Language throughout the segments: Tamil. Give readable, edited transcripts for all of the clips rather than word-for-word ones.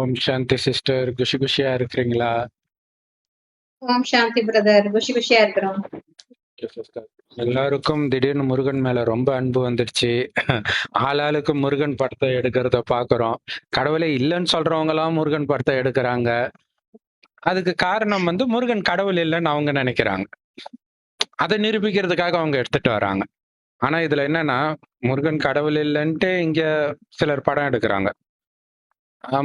ஓம் சாந்தி சிஸ்டர். குஷி குஷியா இருக்கிறீங்களா? ஓம் சாந்தி பிரதர். குஷி குஷியா இருக்கிறோம். சிஸ்டர். எல்லாருக்கும் திடீர்னு முருகன் மேல ரொம்ப அன்பு வந்துடுச்சு. ஆளாளுக்கு முருகன் படத்தை எடுக்கிறத பாக்குறோம். கடவுளே இல்லைன்னு சொல்றவங்கலாம் முருகன் படத்தை எடுக்கிறாங்க. அதுக்கு காரணம் வந்து முருகன் கடவுள் இல்லைன்னு அவங்க நினைக்கிறாங்க. அதை நிரூபிக்கிறதுக்காக அவங்க எடுத்துட்டு வராங்க. ஆனா இதுல என்னன்னா, முருகன் கடவுள் இல்லைன்ட்டு இங்க சிலர் படம் எடுக்கிறாங்க.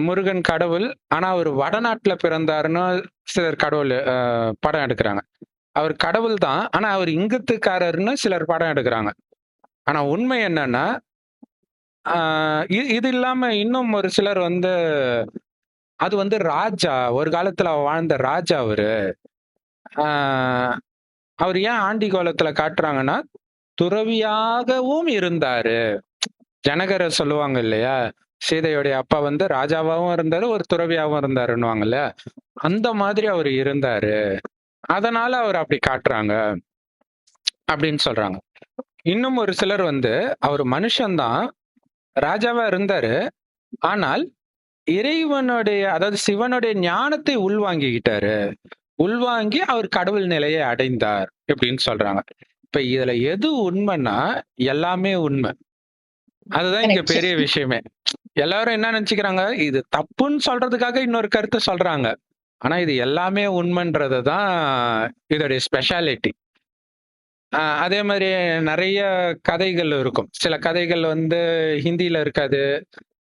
முருகன் கடவுள், ஆனா அவர் வடநாட்டுல பிறந்தாருன்னு சிலர் கடவுள் படம் எடுக்கிறாங்க. அவர் கடவுள் தான், ஆனா அவர் இங்கத்துக்காரர்னு சிலர் படம் எடுக்கிறாங்க. ஆனா உண்மை என்னன்னா, இது இல்லாம இன்னும் ஒரு சிலர் வந்து, அது வந்து ராஜா, ஒரு காலத்துல வாழ்ந்த ராஜா அவரு. அவர் ஏன் ஆண்டி கோலத்துல காட்டுறாங்கன்னா, துறவியாகவும் இருந்தாரு. ஜனகரை சொல்லுவாங்க இல்லையா, சீதையுடைய அப்பா வந்து ராஜாவாகவும் இருந்தாரு, ஒரு துறவியாகவும் இருந்தாருன்னுவாங்க இல்லையா, அந்த மாதிரி அவர் இருந்தாரு. அதனால அவர் அப்படி காட்டுறாங்க அப்படின்னு சொல்றாங்க. இன்னும் ஒரு சிலர் வந்து, அவர் மனுஷன்தான், ராஜாவா இருந்தாரு, ஆனால் இறைவனுடைய, அதாவது சிவனுடைய ஞானத்தை உள்வாங்கிக்கிட்டாரு. உள்வாங்கி அவர் கடவுள் நிலையை அடைந்தார் அப்படின்னு சொல்றாங்க. இப்ப இதுல எது உண்மைன்னா, எல்லாமே உண்மை. அதுதான் இங்க பெரிய விஷயமே. எல்லாரும் என்ன நினைச்சுக்கிறாங்க, இது தப்புன்னு சொல்றதுக்காக இன்னொரு கருத்தை சொல்றாங்க. ஆனா இது எல்லாமே உண்மைன்றதுதான் இதோடைய ஸ்பெஷாலிட்டி. அதே மாதிரி நிறைய கதைகள் இருக்கும். சில கதைகள் வந்து ஹிந்தியில இருக்காது,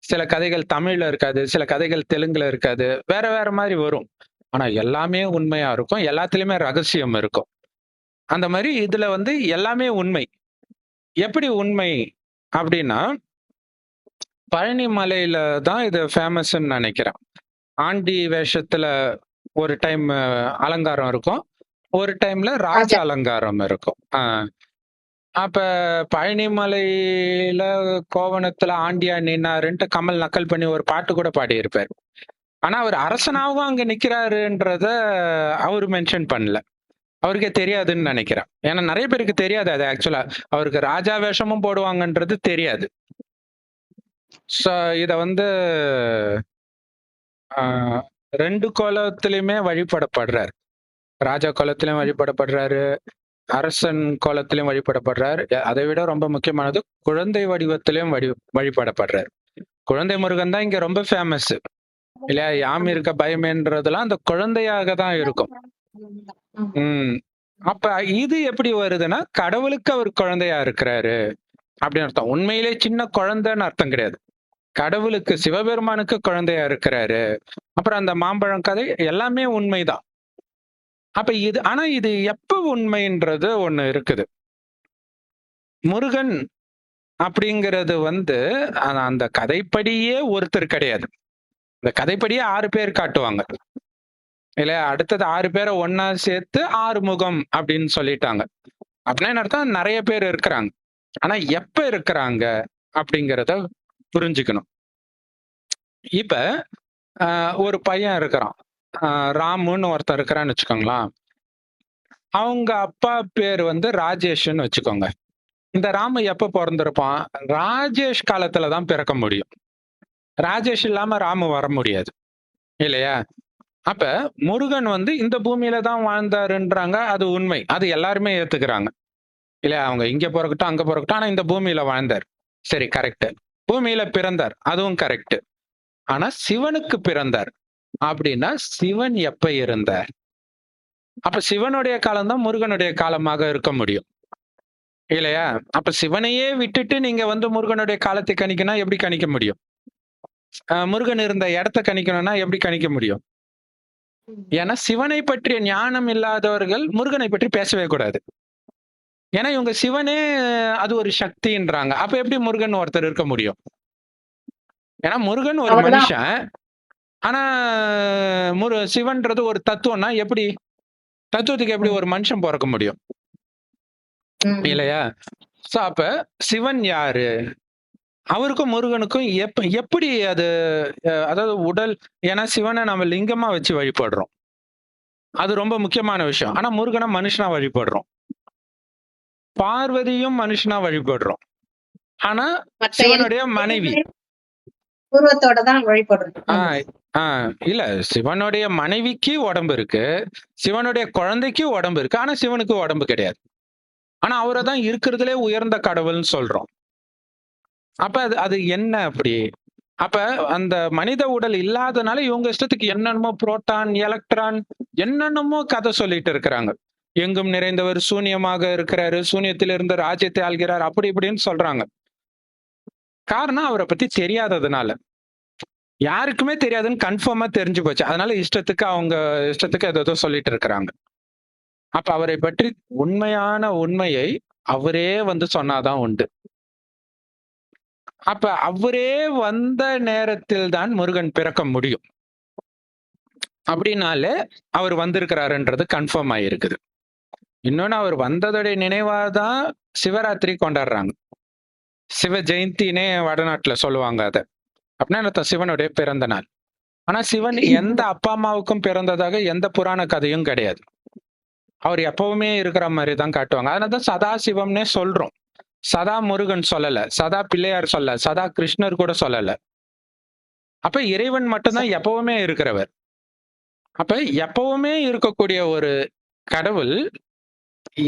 சில கதைகள் தமிழ்ல இருக்காது, சில கதைகள் தெலுங்குல இருக்காது, வேற வேற மாதிரி வரும். ஆனா எல்லாமே உண்மையா இருக்கும், எல்லாத்துலயுமே ரகசியம் இருக்கும். அந்த மாதிரி இதுல வந்து எல்லாமே உண்மை. எப்படி உண்மை அப்படின்னா, பழனி மலையில தான் இது ஃபேமஸ்ன்னு நினைக்கிறேன். ஆண்டி வேஷத்துல ஒரு டைம் அலங்காரம் இருக்கும், ஒரு டைம்ல ராஜ அலங்காரம் இருக்கும். அப்ப பழனி மலையில கோவணத்துல ஆண்டியா நின்னாருன்ட்டு கமல் நக்கல் பண்ணி ஒரு பாட்டு கூட பாடியிருப்பார். ஆனா அவர் அரசனாவும் அங்க நிக்கிறாருன்றத அவரு மென்ஷன் பண்ணல. அவருக்கே தெரியாதுன்னு நினைக்கிறேன். ஏன்னா நிறைய பேருக்கு தெரியாது அது ஆக்சுவலா. அவருக்கு ராஜா வேஷமும் போடுவாங்கன்றது தெரியாது. இத வந்து ரெண்டு கோலத்திலுமே வழிபடப்படுறாரு. ராஜா கோலத்திலும் வழிபடப்படுறாரு, அரசன் கோலத்திலும் வழிபடப்படுறார். அதை விட ரொம்ப முக்கியமானது, குழந்தை வடிவத்திலும் வழிபடப்படுறார். குழந்தை முருகன் தான் இங்க ரொம்ப ஃபேமஸ் இல்லையா? யாம் இருக்க பயமேன்றதெல்லாம் அந்த குழந்தையாக தான் இருக்கும். அப்ப இது எப்படி வருதுன்னா, கடவுளுக்கு அவர் குழந்தையா இருக்கிறாரு அப்படின்னு அர்த்தம். உண்மையிலே சின்ன குழந்தைன்னு அர்த்தம் கிடையாது. கடவுளுக்கு, சிவபெருமானுக்கு குழந்தையா இருக்கிறாரு. அப்புறம் அந்த மாம்பழம் கதை எல்லாமே உண்மைதான். அப்ப இது, ஆனா இது எப்ப உண்மைன்றது ஒண்ணு இருக்குது. முருகன் அப்படிங்கிறது வந்து அந்த கதைப்படியே ஒருத்தர் கிடையாது. இந்த கதைப்படியே 6 பேர் காட்டுவாங்க இல்லையா? அடுத்தது 6 பேரை ஒன்னா சேர்த்து ஆறுமுகம் அப்படின்னு சொல்லிட்டாங்க. அப்படின்னா என்ன அர்த்தம்? நிறைய பேர் இருக்கிறாங்க. ஆனா எப்ப இருக்கிறாங்க அப்படிங்கிறத புரிஞ்சுக்கணும். இப்ப ஒரு பையன் இருக்கிறான், ராமுன்னு ஒருத்தர் இருக்கிறான்னு வச்சுக்கோங்களேன். அவங்க அப்பா பேர் வந்து ராஜேஷ்ன்னு வச்சுக்கோங்க. இந்த ராமு எப்ப பிறந்திருப்பான்? ராஜேஷ் காலத்துலதான் பிறக்க முடியும். ராஜேஷ் இல்லாம ராமு வர முடியாது இல்லையா? அப்ப முருகன் வந்து இந்த பூமியில தான் வாழ்ந்தாருன்றாங்க, அது உண்மை. அது எல்லாருமே ஏத்துக்கிறாங்க இல்லையா? அவங்க இங்க பிறக்கட்டும் அங்க பிறக்கட்டும், ஆனா இந்த பூமியில வாழ்ந்தார். சரி, கரெக்ட். பூமியில பிறந்தார், அதுவும் கரெக்ட். ஆனா சிவனுக்கு பிறந்தார் அப்படின்னா சிவன் எப்ப இருந்தார்? அப்ப சிவனுடைய காலம்தான் முருகனுடைய காலமாக இருக்க முடியும் இல்லையா? அப்ப சிவனையே விட்டுட்டு நீங்க வந்து முருகனுடைய காலத்தை கணிக்கணும், எப்படி கணிக்க முடியும்? முருகன் இருந்த இடத்தை கணிக்கணும்னா எப்படி கணிக்க முடியும்? ஏன்னா சிவனை பற்றிய ஞானம் இல்லாதவர்கள் முருகனை பற்றி பேசவே கூடாது. ஏன்னா இவங்க சிவனே அது ஒரு சக்தின்றாங்க. அப்ப எப்படி முருகன் ஒருத்தர் இருக்க முடியும்? ஏன்னா முருகன் ஒரு மனுஷன், ஆனா சிவன்றது ஒரு தத்துவம்னா எப்படி? தத்துவத்துக்கு எப்படி ஒரு மனுஷன் பிறக்க முடியும் இல்லையா? அப்ப சிவன் யாரு? அவருக்கும் முருகனுக்கும் எப்படி அது, அதாவது உடல், ஏன்னா சிவனை நம்ம லிங்கமா வச்சு வழிபடுறோம், அது ரொம்ப முக்கியமான விஷயம். ஆனா முருகனை மனுஷனா வழிபடுறோம், பார்வதியும் மனுஷனா வழிபடுறோம், ஆனா சிவனுடைய மனைவி உருவத்தோட தான் வழிபடுறோம். ஆ இல்ல சிவனுடைய மனைவிக்கு உடம்பு இருக்கு. சிவனுடைய குழந்தைக்கு உடம்பு இருக்கு. ஆனா சிவனுக்கு உடம்பு கிடையாது. ஆனா அவர தான் இருக்கிறதுலே உயர்ந்த கடவுள்ன்னு சொல்றோம். அப்ப அது அது என்ன அப்படி? அப்ப அந்த மனித உடல் இல்லாதனால இவங்க இஷ்டத்துக்கு என்னென்னமோ புரோட்டான், எலக்ட்ரான் என்னென்னமோ கதை சொல்லிட்டு இருக்கிறாங்க. எங்கும் நிறைந்தவர் சூனியமாக இருக்கிறாரு. சூனியத்திலிருந்து ராஜ்யத்தை ஆள்கிறார். அப்படி இப்படின்னு சொல்றாங்க. காரணம் அவர பத்தி தெரியாததுனால. யாருக்குமே தெரியாதுன்னு கன்ஃபார்மா தெரிஞ்சு போச்சு. அதனால அவங்க இஷ்டத்துக்கு ஏதேதோ சொல்லிட்டு இருக்கிறாங்க. அப்ப அவரை பற்றி உண்மையான உண்மையை அவரே வந்து சொன்னாதான் உண்டு. அப்ப அவரே வந்த நேரத்தில் தான் முருகன் பிறக்க முடியும். அப்படின்னாலே அவர் வந்திருக்கிறாருன்றது கன்ஃபார்ம் ஆயிருக்குது. இன்னொன்னு அவர் வந்ததுடைய நினைவா தான் சிவராத்திரி கொண்டாடுறாங்க. சிவ ஜெயந்தினே வடநாட்டுல சொல்லுவாங்க அத. அப்படின்னா என்ன அர்த்தம்? சிவனுடைய பிறந்த நாள். ஆனா சிவன் எந்த அப்பா அம்மாவுக்கும் பிறந்ததாக எந்த புராண கதையும் கிடையாது. அவர் எப்பவுமே இருக்கிற மாதிரி தான் காட்டுவாங்க. அதனாலதான் சதா சிவம்னே சொல்றோம். சதா முருகன் சொல்லல, சதா பிள்ளையார் சொல்லல, சதா கிருஷ்ணர் கூட சொல்லல. அப்ப இறைவன் மட்டும்தான் எப்பவுமே இருக்கிறவர். அப்ப எப்பவுமே இருக்கக்கூடிய ஒரு கடவுள்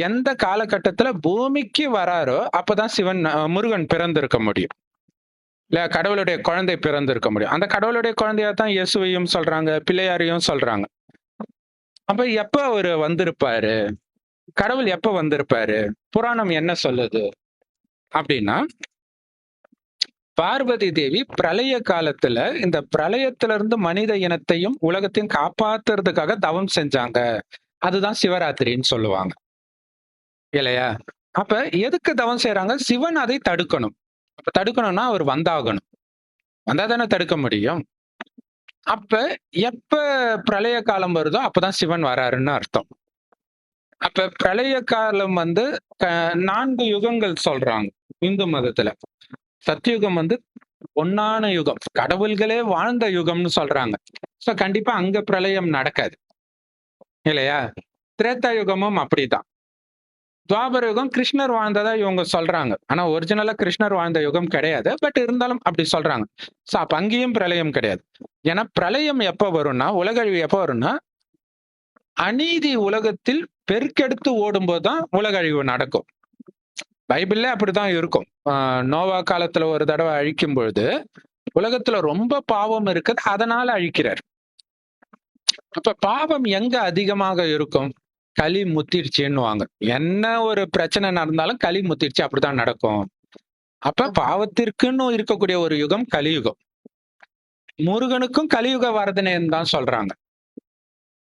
எந்த காலகட்டத்துல பூமிக்கு வராரோ அப்பதான் முருகன் பிறந்திருக்க முடியும். இல்ல கடவுளுடைய குழந்தை பிறந்திருக்க முடியும். அந்த கடவுளுடைய குழந்தையா தான் இயேசுவையும் சொல்றாங்க, பிள்ளையாரையும் சொல்றாங்க. அப்ப எப்ப அவரு வந்திருப்பாரு? கடவுள் எப்ப வந்திருப்பாரு? புராணம் என்ன சொல்லுது? அப்படின்னா, பார்வதி தேவி பிரளய காலத்துல இந்த பிரளயத்திலிருந்து மனித இனத்தையும் உலகத்தையும் காப்பாத்துறதுக்காக தவம் செஞ்சாங்க. அதுதான் சிவராத்திரின்னு சொல்லுவாங்க. இல்லையா? அப்ப எதுக்கு தவம் செய்றாங்க? சிவன் அதை தடுக்கணும். அப்ப தடுக்கணும்னா அவர் வந்தாகணும். வந்தா தானே தடுக்க முடியும். அப்ப எப்ப பிரளய காலம் வருதோ அப்பதான் சிவன் வராருன்னு அர்த்தம். அப்ப பிரளய காலம் வந்து 4 யுகங்கள் சொல்றாங்க இந்து மதத்துல. சத்யுகம் வந்து பொன்னான யுகம். கடவுள்களே வாழ்ந்த யுகம்னு சொல்றாங்க. சோ கண்டிப்பா அங்க பிரளயம் நடக்காது. இல்லையா? திரேதா யுகமும் அப்படிதான். துவாபர யுகம் கிருஷ்ணர் வாழ்ந்ததா இவங்க சொல்றாங்க. ஆனா ஒரிஜினலா கிருஷ்ணர் வாழ்ந்த யுகம் கிடையாது. பட் இருந்தாலும் அப்படி சொல்றாங்க. சோ அப்ப அங்கேயும் பிரளயம் கிடையாது. ஏன்னா பிரளயம் எப்ப வரும்னா, உலகழிவு எப்ப வரும்னா, அநீதி உலகத்தில் பெருக்கெடுத்து ஓடும்போது தான் உலகழிவு நடக்கும். பைபிள்ல அப்படிதான் இருக்கும். நோவா காலத்துல ஒரு தடவை அழிக்கும் பொழுது உலகத்துல ரொம்ப பாவம் இருக்குது, அதனால அழிக்கிறார். அப்ப பாவம் எங்க அதிகமாக இருக்கும்? களி முத்திருச்சுன்னுவாங்க. என்ன ஒரு பிரச்சனை நடந்தாலும் களி முத்திருச்சு அப்படித்தான் நடக்கும். அப்ப பாவத்திற்குன்னு இருக்கக்கூடிய ஒரு யுகம் கலியுகம். முருகனுக்கும் கலியுக வரதனைன்னு தான் சொல்றாங்க.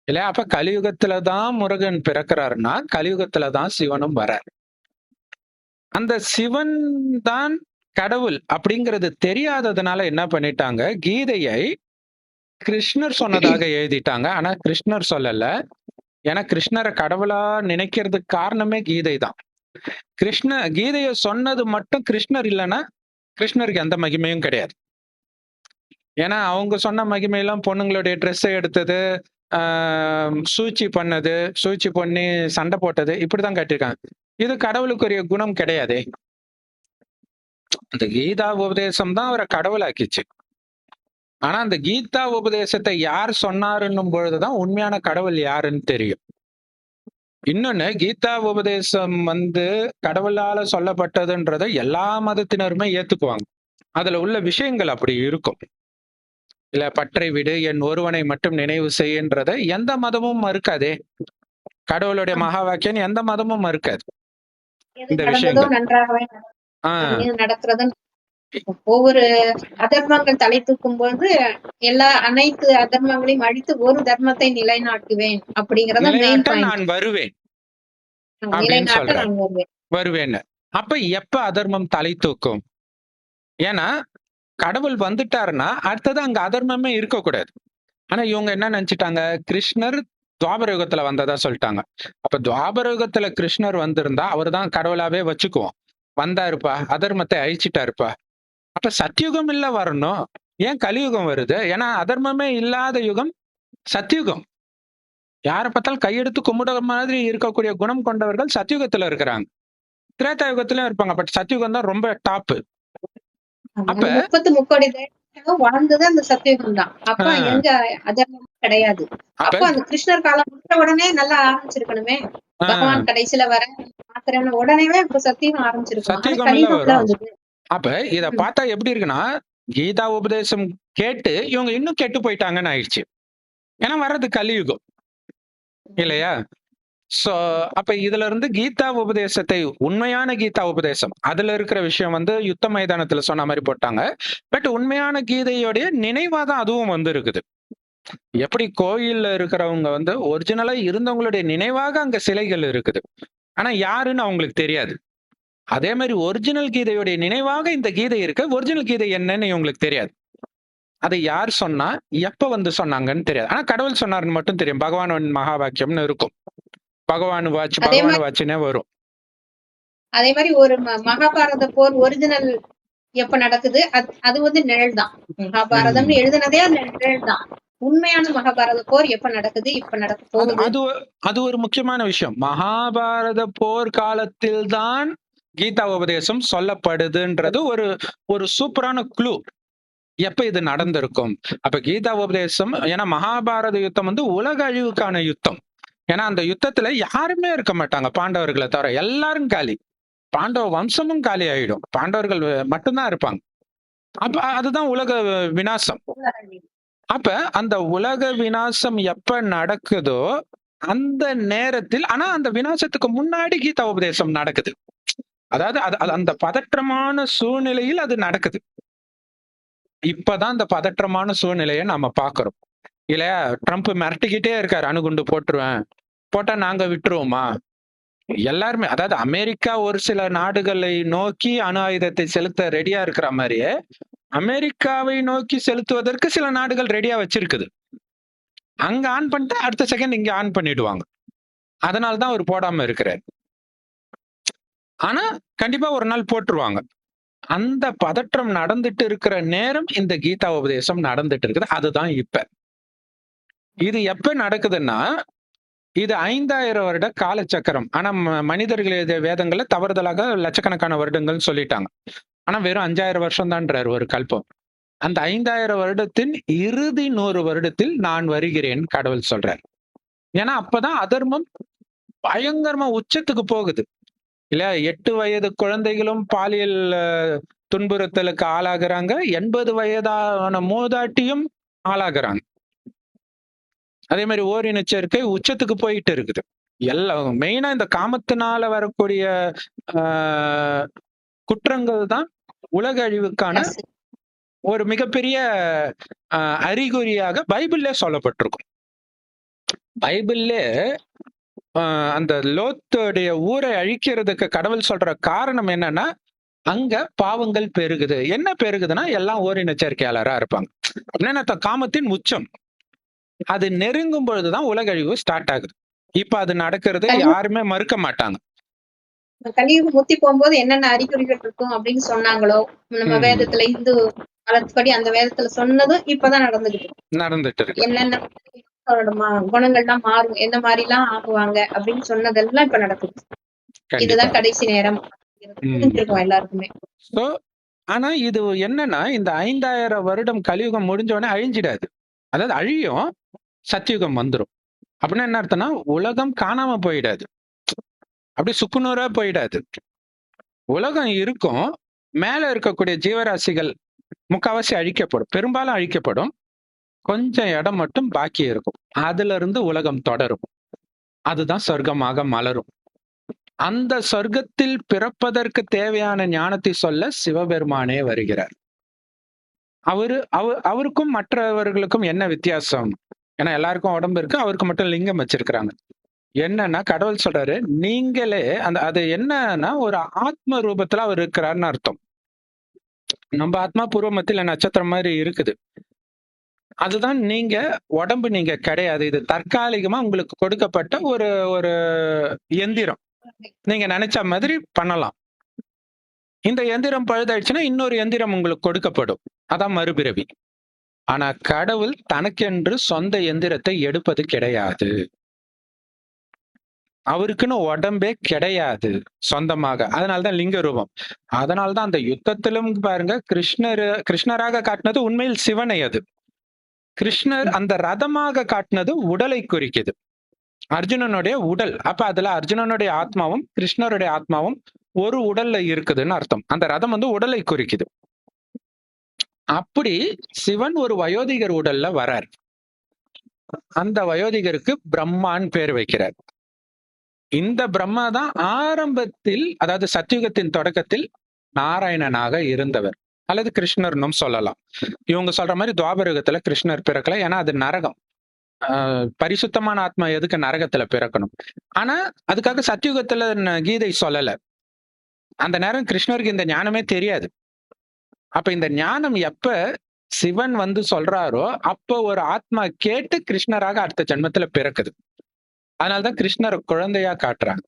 இல்லையா? அப்ப கலியுகத்துலதான் முருகன் பிறக்கிறாருன்னா கலியுகத்துலதான் சிவனும் வரார். அந்த சிவன் தான் கடவுள் அப்படிங்கிறது தெரியாததுனால என்ன பண்ணிட்டாங்க? கீதையை கிருஷ்ணர் சொன்னதாக எழுதிட்டாங்க. ஆனா கிருஷ்ணர் சொல்லல. ஏன்னா கிருஷ்ணரை கடவுளா நினைக்கிறதுக்கு காரணமே கீதை தான். கீதையை சொன்னது மட்டும் கிருஷ்ணர் இல்லைன்னா கிருஷ்ணருக்கு எந்த மகிமையும் கிடையாது. ஏன்னா அவங்க சொன்ன மகிமையெல்லாம் பொண்ணுங்களுடைய ட்ரெஸ்ஸை எடுத்தது, சூழ்ச்சி பண்ணது, சூழ்ச்சி பண்ணி சண்டை போட்டது, இப்படிதான் காட்டியிருக்காங்க. இது கடவுளுக்குரிய குணம் கிடையாதே. அந்த கீதா உபதேசம் தான் அவரை கடவுளாக்கிச்சு. ஆனா அந்த கீதா உபதேசத்தை யார் சொன்னாருன்னும் பொழுதுதான் உண்மையான கடவுள் யாருன்னு தெரியும். இன்னொன்னு கீதா உபதேசம் வந்து கடவுளால சொல்லப்பட்டதுன்றதை எல்லா மதத்தினருமே ஏத்துக்குவாங்க. அதுல உள்ள விஷயங்கள் அப்படி இருக்கும். இல்ல பற்றை விடு, என் ஒருவனை மட்டும் நினைவு செய்யன்றதை எந்த மதமும் மறுக்காதே. கடவுளுடைய மகா வாக்கியம் எந்த மதமும் மறுக்காது. இந்த நடந்ததோ விஷயங்கள். நன்றாகவே நடக்கிறதும் ஒவ்வொரு அதர்மங்கள் தலை தூக்கும் போது அனைத்து அதர்மங்களையும் அழித்து ஒரு தர்மத்தை நிலைநாட்டுவேன் அப்படிங்கறத மெயின் பாயிண்ட். நான் வருவேன் அப்படின்னு நிலைநாட்ட சொல்றேன். நான் வருவேன்னு. அப்ப எப்ப அதர்மம் தலை தூக்கும்? ஏன்னா கடவுள் வந்துட்டாருன்னா அடுத்தது அங்க அதர்மமே இருக்கக்கூடாது. ஆனா இவங்க என்ன நினைச்சிட்டாங்க? கிருஷ்ணர் துவாபர யுகத்துல வந்ததா சொல்லிட்டாங்க. அப்ப துவாபர யுகத்துல கிருஷ்ணர் வந்திருந்தா அவர் தான் கடவுளாவே வச்சுக்குவோம். வந்தாருப்பா, அதர்மத்தை அழிச்சிட்டாருப்பா. அப்ப சத்யுகம் இல்ல வரணும். ஏன் கலியுகம் வருது? ஏன்னா அதர்மமே இல்லாத யுகம் சத்யுகம். யாரை பார்த்தாலும் கையெடுத்து கும்பிட மாதிரி இருக்கக்கூடிய குணம் கொண்டவர்கள் சத்யுகத்துல இருக்கிறாங்க. திரேதா யுகத்திலயும் இருப்பாங்க. பட் சத்யுகம் தான் ரொம்ப டாப். அப்ப 30 முக்கோடி வளர்ந்தது அந்த சத்தியுகம் தான். அப்ப ஆஹ் எங்க அதர்மம் கிடையாது. அப்ப அப்ப அந்த கிருஷ்ணர் காலம் முடிஞ்ச உடனே நல்லா ஆரம்பிச்சிருக்கணுமே. ஆஹ் பகவான் கடைசியில வர பாக்குறேன்னு உடனேவே அப்ப சத்தியுகம் ஆரம்பிச்சிருக்கணும். ஆனா சத்தியுகம்ல கலியுகம்ல வரும். வந்தது. அப்ப இத ம். பார்த்தா எப்படி இருக்குன்னா, கீதா உபதேசம் கேட்டு இவங்க இன்னும் கெட்டு போயிட்டாங்கன்னு ஆயிடுச்சு. ஏன்னா வர்றது கலியுகம் இல்லையா? சோ அப்ப இதுல இருந்து கீதா உபதேசத்தை உண்மையான கீதா உபதேசம் அதுல இருக்கிற விஷயம் வந்து யுத்த மைதானத்துல சொன்ன மாதிரி போட்டாங்க. பட் உண்மையான கீதையோடைய நினைவா தான் அதுவும் வந்து இருக்குது. எப்படி கோயில்ல இருக்கிறவங்க வந்து ஒரிஜினலா இருந்தவங்களுடைய நினைவாக அங்க சிலைகள் இருக்குது. ஆனா யாருன்னு அவங்களுக்கு தெரியாது. அதே மாதிரி ஒரிஜினல் கீதையுடைய நினைவாக இந்த கீதை இருக்கு. ஒரிஜினல் கீதை என்னன்னு இவங்களுக்கு தெரியாது. அதை யார் சொன்னா, எப்ப வந்து சொன்னாங்கன்னு தெரியாது. ஆனா கடவுள் சொன்னாருன்னு மட்டும் தெரியும். பகவான் மகா வாக்கியம்னு இருக்கும். பகவான் வாட்ச் அதே பகவான் மாதிரி வாட்ச்னே வரும். அதே மாதிரி ஒரு மகாபாரத போர் ஒரிஜினல் எப்ப நடக்குது அது வந்து நிழல் தான். மகாபாரதம்னு எழுதுனதே அந்த நிழல் தான். உண்மையான மகாபாரத போர் எப்ப நடக்குது, இப்ப நடக்க அது போகுது. அது அது ஒரு முக்கியமான விஷயம். மகாபாரத போர் காலத்தில் தான் கீதா உபதேசம் சொல்லப்படுதுன்றது ஒரு ஒரு சூப்பரான க்ளூ. எப்ப இது நடந்திருக்கும்? அப்ப கீதா உபதேசம் ஏன்னா மகாபாரத யுத்தம் வந்து உலக அழிவுக்கான யுத்தம். ஏன்னா அந்த யுத்தத்துல யாருமே இருக்க மாட்டாங்க பாண்டவர்களை தவிர. எல்லாரும் காலி. பாண்டவ வம்சமும் காலி ஆயிடும். பாண்டவர்கள் மட்டும்தான் இருப்பாங்க. அப்ப அதுதான் உலக விநாசம். அப்ப அந்த உலக விநாசம் எப்ப நடக்குதோ அந்த நேரத்தில் ஆனா அந்த விநாசத்துக்கு முன்னாடி கீதா உபதேசம் நடக்குது. அதாவது அந்த பதற்றமான சூழ்நிலையில் அது நடக்குது. இப்பதான் அந்த பதற்றமான சூழ்நிலையை நாம பாக்குறோம் இல்லையா? ட்ரம்ப் மிரட்டிக்கிட்டே இருக்காரு, அணுகுண்டு போட்டுருவேன், போட்டா நாங்க விட்டுருவோமா? எல்லாருமே அதாவது அமெரிக்கா ஒரு சில நாடுகளை நோக்கி அணு ஆயுதத்தை செலுத்த ரெடியா இருக்கிற மாதிரியே அமெரிக்காவை நோக்கி செலுத்துவதற்கு சில நாடுகள் ரெடியா வச்சிருக்குது. அங்க ஆன் பண்ணிட்டு அடுத்த செகண்ட் இங்க ஆன் பண்ணிடுவாங்க. அதனாலதான் அவர் போடாம இருக்கிறார். ஆனா கண்டிப்பா ஒரு நாள் போட்டுருவாங்க. அந்த பதற்றம் நடந்துட்டு இருக்கிற நேரம் இந்த கீதா உபதேசம் நடந்துட்டு இருக்குது. அதுதான் இப்ப. இது எப்ப நடக்குதுன்னா இது 5000 வருட காலச்சக்கரம். ஆனா மனிதர்கள் எழுதிய வேதங்கள்ல தவறுதலாக லட்சக்கணக்கான வருடங்கள் சொல்லிட்டாங்க. ஆனா வெறும் 5000 வருஷம் தான்றார் ஒரு கல்பம். அந்த 5000 வருடத்தின் இறுதி 100 வருடத்தில் நான் வருகிறேன் கடவுள் சொல்றார். ஏன்னா அப்பதான் அதர்மம் பயங்கரமா உச்சத்துக்கு போகுது இல்ல. 8 வயது குழந்தைகளும் பாலியல் துன்புறுத்தலுக்கு ஆளாகிறாங்க. 80 வயதான மூதாட்டியும் ஆளாகிறாங்க. அதே மாதிரி ஓரின சேர்க்கை உச்சத்துக்கு போயிட்டு இருக்குது. எல்லாம் மெயினா இந்த காமத்தினால வரக்கூடிய குற்றங்கள் தான் உலக அழிவுக்கான ஒரு மிகப்பெரிய அறிகுறியாக பைபிள்ல சொல்லப்பட்டிருக்கும். பைபிள்ல அந்த லோத்துடைய ஊரை அழிக்கிறதுக்கு கடவுள் சொல்ற காரணம் என்னன்னா அங்க பாவங்கள் பெருகுது. என்ன பெருகுதுன்னா எல்லாம் ஓரின சேர்க்கையாளரா இருப்பாங்க. அப்படின்னா காமத்தின் உச்சம் அது நெருங்கும் பொழுதுதான் உலக அழிவு ஸ்டார்ட் ஆகுது. இப்ப அது நடக்கிறது யாருமே மறுக்க மாட்டாங்க. கலியுகம் முத்தி போகும்போது என்னென்ன அறிகுறிகள் இருக்கும் அப்படின்னு சொன்னாங்களோ நம்ம வேதத்துல இந்து காலத்துப்படி அந்த வேதத்துல சொன்னதும் இப்பதான் நடந்துட்டு இருக்கு. என்னென்ன குணங்கள்லாம் மாறும், எந்த மாதிரி எல்லாம் ஆகுவாங்க அப்படின்னு சொன்னதெல்லாம் இப்ப நடக்குது. இதுதான் கடைசி நேரம் புரிஞ்சிருக்கும் எல்லாருக்குமே. ஆனா இது என்னன்னா இந்த 5000 வருடம் கலியுகம் முடிஞ்ச உடனே அழிஞ்சிடாது. அதாவது அழியும், சத்தியுகம் வந்துடும். அப்படின்னா என்ன அர்த்தம்னா உலகம் காணாம போயிடாது, அப்படி சுக்குநூறா போயிடாது. உலகம் இருக்கும், மேல இருக்கக்கூடிய ஜீவராசிகள் முக்காவாசி அழிக்கப்படும், பெரும்பாலும் அழிக்கப்படும். கொஞ்சம் இடம் மட்டும் பாக்கி இருக்கும். அதுல இருந்து உலகம் தொடரும். அதுதான் சொர்க்கமாக மலரும். அந்த சொர்க்கத்தில் பிறப்பதற்கு தேவையான ஞானத்தை சொல்ல சிவபெருமானே வருகிறார். அவருக்கும் மற்றவர்களுக்கும் என்ன வித்தியாசம்? ஏன்னா எல்லாருக்கும் உடம்பு இருக்கு, அவருக்கு மட்டும் லிங்கம் வச்சிருக்கிறாங்க. என்னன்னா கடவுள் சொல்றாரு, நீங்களே அது என்னன்னா ஒரு ஆத்ம ரூபத்துல அவர் இருக்கிறாருன்னு அர்த்தம். நம்ம ஆத்மா பூர்வ மத்தியில நட்சத்திரம் மாதிரி இருக்குது. அதுதான் நீங்க. உடம்பு நீங்க கிடையாது. இது தற்காலிகமா உங்களுக்கு கொடுக்கப்பட்ட ஒரு ஒரு எந்திரம். நீங்க நினைச்ச மாதிரி பண்ணலாம். இந்த எந்திரம் பழுதாயிடுச்சுன்னா இன்னொரு எந்திரம் உங்களுக்கு கொடுக்கப்படும். அதான் மறுபிறவி. ஆனா கடவுள் தனக்கென்று சொந்த எந்திரத்தை எடுப்பது கிடையாது. அவருக்குன்னு உடம்பே கிடையாது சொந்தமாக. அதனாலதான் லிங்க ரூபம். அதனாலதான் அந்த யுத்தத்திலும் பாருங்க, கிருஷ்ணராக காட்டினது உண்மையில் சிவனை. அது கிருஷ்ணர் அந்த ரதமாக காட்டினது உடலை குறிக்குது, அர்ஜுனனுடைய உடல். அப்ப அதுல அர்ஜுனனுடைய ஆத்மாவும் கிருஷ்ணருடைய ஆத்மாவும் ஒரு உடல்ல இருக்குதுன்னு அர்த்தம். அந்த ரதம் வந்து உடலை குறிக்குது. அப்படி சிவன் ஒரு வயோதிகர் உடல்ல வரார். அந்த வயோதிகருக்கு பிரம்மான்னு பேர் வைக்கிறார். இந்த பிரம்மா தான் ஆரம்பத்தில், அதாவது சத்தியுகத்தின் தொடக்கத்தில் நாராயணனாக இருந்தவர், அல்லது கிருஷ்ணர்னும் சொல்லலாம். இவங்க சொல்ற மாதிரி துவாபரயுகத்துல கிருஷ்ணர் பிறக்கல, ஏன்னா அது நரகம். பரிசுத்தமான ஆத்மா எதுக்கு நரகத்துல பிறக்கணும்? ஆனா அதுக்காக சத்தியுகத்துல கீதை சொல்லல. அந்த நேரம் கிருஷ்ணருக்கு இந்த ஞானமே தெரியாது. அப்ப இந்த ஞானம் எப்ப சிவன் வந்து சொல்றாரோ அப்ப ஒரு ஆத்மா கேட்டு கிருஷ்ணராக அடுத்த ஜென்மத்துல பிறக்குது. அதனாலதான் கிருஷ்ணரை குழந்தையா காட்டுறாங்க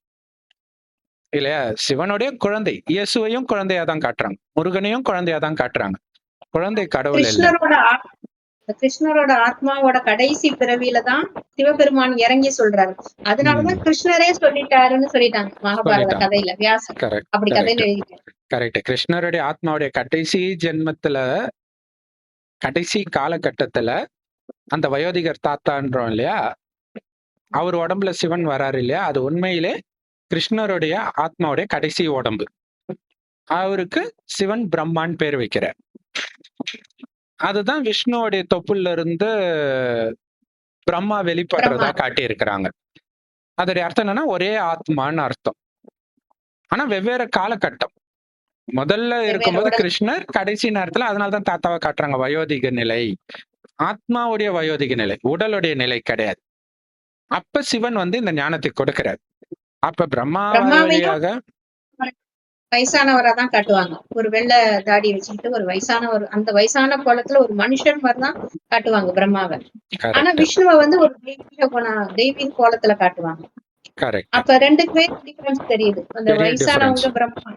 இல்லையா? சிவனுடைய குழந்தை, இயேசுவையும் குழந்தையா தான் காட்டுறாங்க, முருகனையும் குழந்தையா தான் காட்டுறாங்க. குழந்தை கடவுள் இல்ல. கிருஷ்ணரோட ஆத்மாவோட கடைசி பிறவியில தான் சிவபெருமான் இறங்கி சொல்றாரு. அதனாலதான் கிருஷ்ணரே சொல்லிட்டாருன்னு சொல்லிட்டாங்க மகாபாரத கதையில. வியாசர் அப்படி கதையில எழுதிட்டாரு. கரெக்ட். கிருஷ்ணருடைய ஆத்மாவுடைய கடைசி ஜென்மத்துல, கடைசி காலகட்டத்துல அந்த வயோதிகர் தாத்தான்றோம் இல்லையா, அவர் உடம்புல சிவன் வராரு இல்லையா, அது உண்மையிலே கிருஷ்ணருடைய ஆத்மாவுடைய கடைசி உடம்பு. அவருக்கு சிவன் பிரம்மான் பேர் வைக்கிறார். அதுதான் விஷ்ணுவோடைய தொப்புல இருந்து பிரம்மா வெளிப்படுறதா காட்டி இருக்கிறாங்க. அதோடைய அர்த்தம் என்னன்னா ஒரே ஆத்மான்னு அர்த்தம். ஆனா வெவ்வேறு காலகட்டம். முதல்ல இருக்கும்போது கிருஷ்ணர், கடைசி நேரத்துல, அதனாலதான் தாத்தாவை காட்டுறாங்க வயோதிக நிலை. ஆத்மாவுடைய வயோதிக நிலை, உடலுடைய நிலை கிடையாது. அப்ப சிவன் வந்து இந்த ஞானத்தை கொடுக்கிறார். அப்ப பிரம்மா வழியாக வயசானவரா தான் காட்டுவாங்க. ஒரு வெள்ளை தாடி வச்சுக்கிட்டு ஒரு வயசானவர், அந்த வயசான கோலத்துல ஒரு மனுஷன் மாதிரிதான் காட்டுவாங்க பிரம்மாவை. ஆனா விஷ்ணுவை வந்து ஒரு தெய்வீக கோலத்துல காட்டுவாங்க. அப்ப ரெண்டுக்குமே டிஃபரன்ஸ் தெரியுது. அந்த வயசானவங்க பிரம்மா,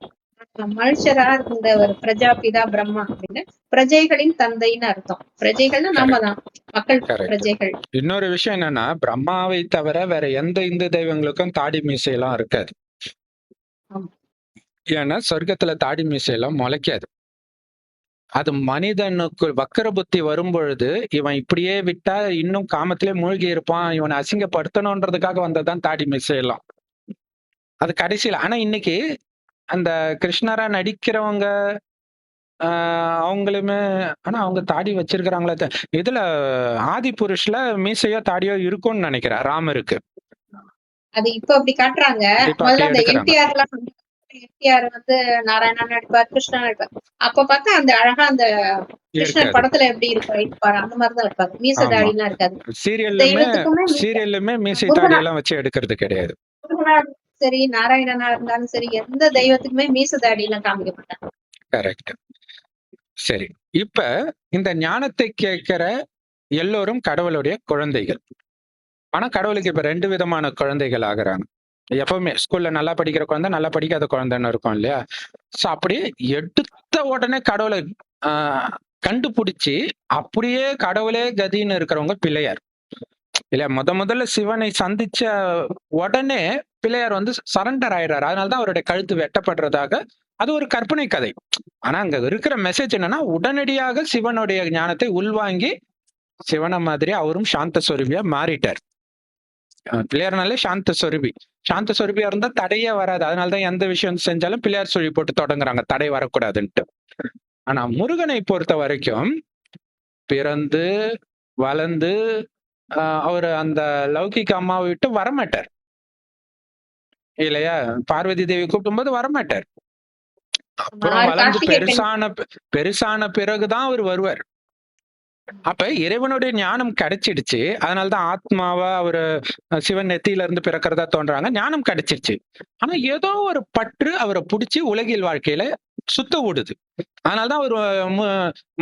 மனுஷரா இருந்த ஒரு பிரஜாபிதா பிரம்மா அப்படின்னு பிரஜைகளின் தந்தைன்னு அர்த்தம். பிரஜைகள்னா நாம தான், மக்கள் பிரஜைகள். இன்னொரு விஷயம் என்னன்னா, பிரம்மாவை தவிர வேற எந்த இந்து தெய்வங்களுக்கும் தாடி மீசையெல்லாம் இருக்காது. ஏன்னா சொர்க்கத்துல தாடி மீசையெல்லாம் முளைக்காது. அது மனிதனுக்கு வக்கர புத்தி வரும் பொழுது இவன் இப்படியே விட்டா இன்னும் காமத்திலே மூழ்கி இருப்பான், இவனை அசிங்கப்படுத்தணும்ன்றதுக்காக வந்ததுதான் தாடி மீசையெல்லாம். அது கடைசியில. ஆனா இன்னைக்கு அந்த கிருஷ்ணரா நடிக்கிறவங்க அவங்களுமே, ஆனா அவங்க தாடி வச்சிருக்கிறாங்களே. இதுல ஆதி புருஷ்ல மீசையோ தாடியோ இருக்கும்னு நினைக்கிறேன் ராமருக்கு. அது இப்ப அப்படி காட்டுறாங்க. முதல்ல அந்த என்டிஆர் வந்து நாராயணா நடிப்பார், கிருஷ்ணா நடிப்பார். அப்ப பார்த்தா அந்த அழகா அந்த கிருஷ்ணர் படத்துல எப்படி இருப்பாரு அந்த மாதிரிதான் இருப்பாரு. மீசை தாடி எல்லாம் இருக்காது. சீரியல்லுமே மீசை தாடி எல்லாம் வச்சு எடுக்கிறது கிடையாது. சரி, நாராயணனா இருந்தாலும் சரி, எந்த தெய்வத்துக்குமே மீசை தாடி எல்லாம் காமிக்க மாட்டாங்க. கரெக்ட். சரி, இப்ப இந்த ஞானத்தை கேட்கிற எல்லோரும் கடவுளுடைய குழந்தைகள். ஆனா கடவுளுக்கு இப்ப 2 விதமான குழந்தைகள் ஆகுறாங்க. எப்பவுமே ஸ்கூல்ல நல்லா படிக்கிற குழந்தை, நல்லா படிக்காத குழந்தைன்னு இருக்கும் இல்லையா? சோ அப்படி எடுத்த உடனே கடவுளை கண்டுபிடிச்சு அப்படியே கடவுளே கதின்னு இருக்கிறவங்க பிள்ளையார் இல்லையா? முதல்ல சிவனை சந்திச்ச உடனே பிள்ளையார் வந்து சரண்டர் ஆயிடுறாரு. அதனாலதான் அவருடைய கழுத்து வெட்டப்படுறதாக அது ஒரு கற்பனை கதை. ஆனா அங்க இருக்கிற மெசேஜ் என்னன்னா, உடனடியாக சிவனுடைய ஞானத்தை உள்வாங்கி சிவன மாதிரி அவரும் சாந்த சொருபியா மாறிட்டார். பிள்ளையார்னாலே சாந்த சொருபி. சாந்த சொருபியா இருந்தா தடையே வராது. அதனாலதான் எந்த விஷயம் செஞ்சாலும் பிள்ளையார் சொல்லி போட்டு தொடங்குறாங்க, தடை வரக்கூடாதுன்ட்டு. ஆனா முருகனை பொறுத்த வரைக்கும் பிறந்து வளர்ந்து அவர் அந்த லௌகிக அம்மாவை விட்டு வரமாட்டார் இல்லையா? பார்வதி தேவி கூப்பிடும் போது வரமாட்டார். அப்புறம் வளர்ந்து பெருசான பிறகுதான் அவர் வருவார். அப்ப இறைவனுடைய ஞானம் கிடைச்சிடுச்சு. அதனாலதான் ஆத்மாவா அவரு சிவன் நெத்தியில இருந்து பிறக்கிறதா தோன்றாங்க. ஞானம் கிடைச்சிருச்சு. ஆனா ஏதோ ஒரு பற்று அவரை பிடிச்சி உலகில் வாழ்க்கையில சுத்த விடுது. அதனாலதான் அவர்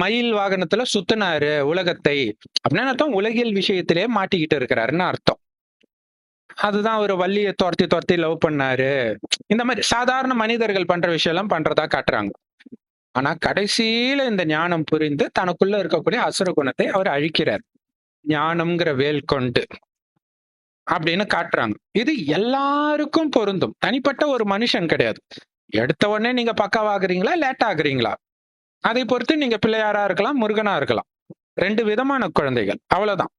மயில் வாகனத்துல சுத்தினாரு உலகத்தை. அப்படின்னு அர்த்தம், உலகியல் விஷயத்திலே மாட்டிக்கிட்டு இருக்கிறாருன்னு அர்த்தம். அதுதான் ஒரு வள்ளியை துரத்தி லவ் பண்ணாரு. இந்த மாதிரி சாதாரண மனிதர்கள் பண்ற விஷயம் எல்லாம் பண்றதா காட்டுறாங்க. ஆனா கடைசியில இந்த ஞானம் புரிந்து தனக்குள்ள இருக்கக்கூடிய அசுர குணத்தை அவர் அழிக்கிறார் ஞானம்ங்கிற வேல் கொண்டு. அப்படின்னு காட்டுறாங்க. இது எல்லாருக்கும் பொருந்தும். தனிப்பட்ட ஒரு மனுஷன் கிடையாது. எடுத்த உடனே நீங்க பக்காவாகுறீங்களா, லேட் ஆகுறீங்களா, அதை பொறுத்து நீங்க பிள்ளையாரா இருக்கலாம், முருகனா இருக்கலாம். 2 விதமான குழந்தைகள், அவ்வளவுதான்.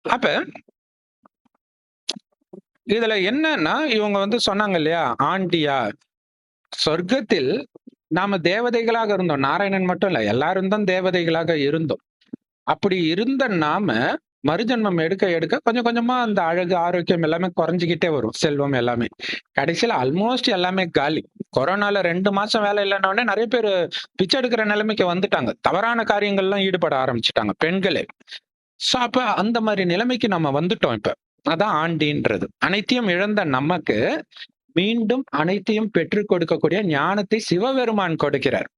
அப்ப இதுல என்னன்னா, இவங்க வந்து சொன்னாங்க இல்லையா, ஆண்டியா, சொர்க்கத்தில் நாம தேவதைகளாக இருந்தோம். நாராயணன் மட்டும் இல்ல, எல்லாரும் தான் தேவதைகளாக இருந்தோம். அப்படி இருந்த நாம மறுஜன்மம் எடுக்க எடுக்க கொஞ்சம் கொஞ்சமா அந்த அழகு, ஆரோக்கியம் எல்லாமே குறைஞ்சுக்கிட்டே வரும். செல்வம் எல்லாமே. கடைசியில ஆல்மோஸ்ட் எல்லாமே காலி. கொரோனால 2 மாசம் வேலை இல்லைன்ன உடனே நிறைய பேர் பிச்சை எடுக்கிற நிலைமைக்கு வந்துட்டாங்க. தவறான காரியங்கள்லாம் ஈடுபட ஆரம்பிச்சுட்டாங்க பெண்களே. சோ அப்ப அந்த மாதிரி நிலைமைக்கு நம்ம வந்துட்டோம் இப்ப. அதான் ஆண்டின்றது. அனைத்தையும் இழந்த நமக்கு மீண்டும் அனைத்தையும் பெற்றுக் கொடுக்கக்கூடிய ஞானத்தை சிவபெருமான் கொடுக்கிறார்.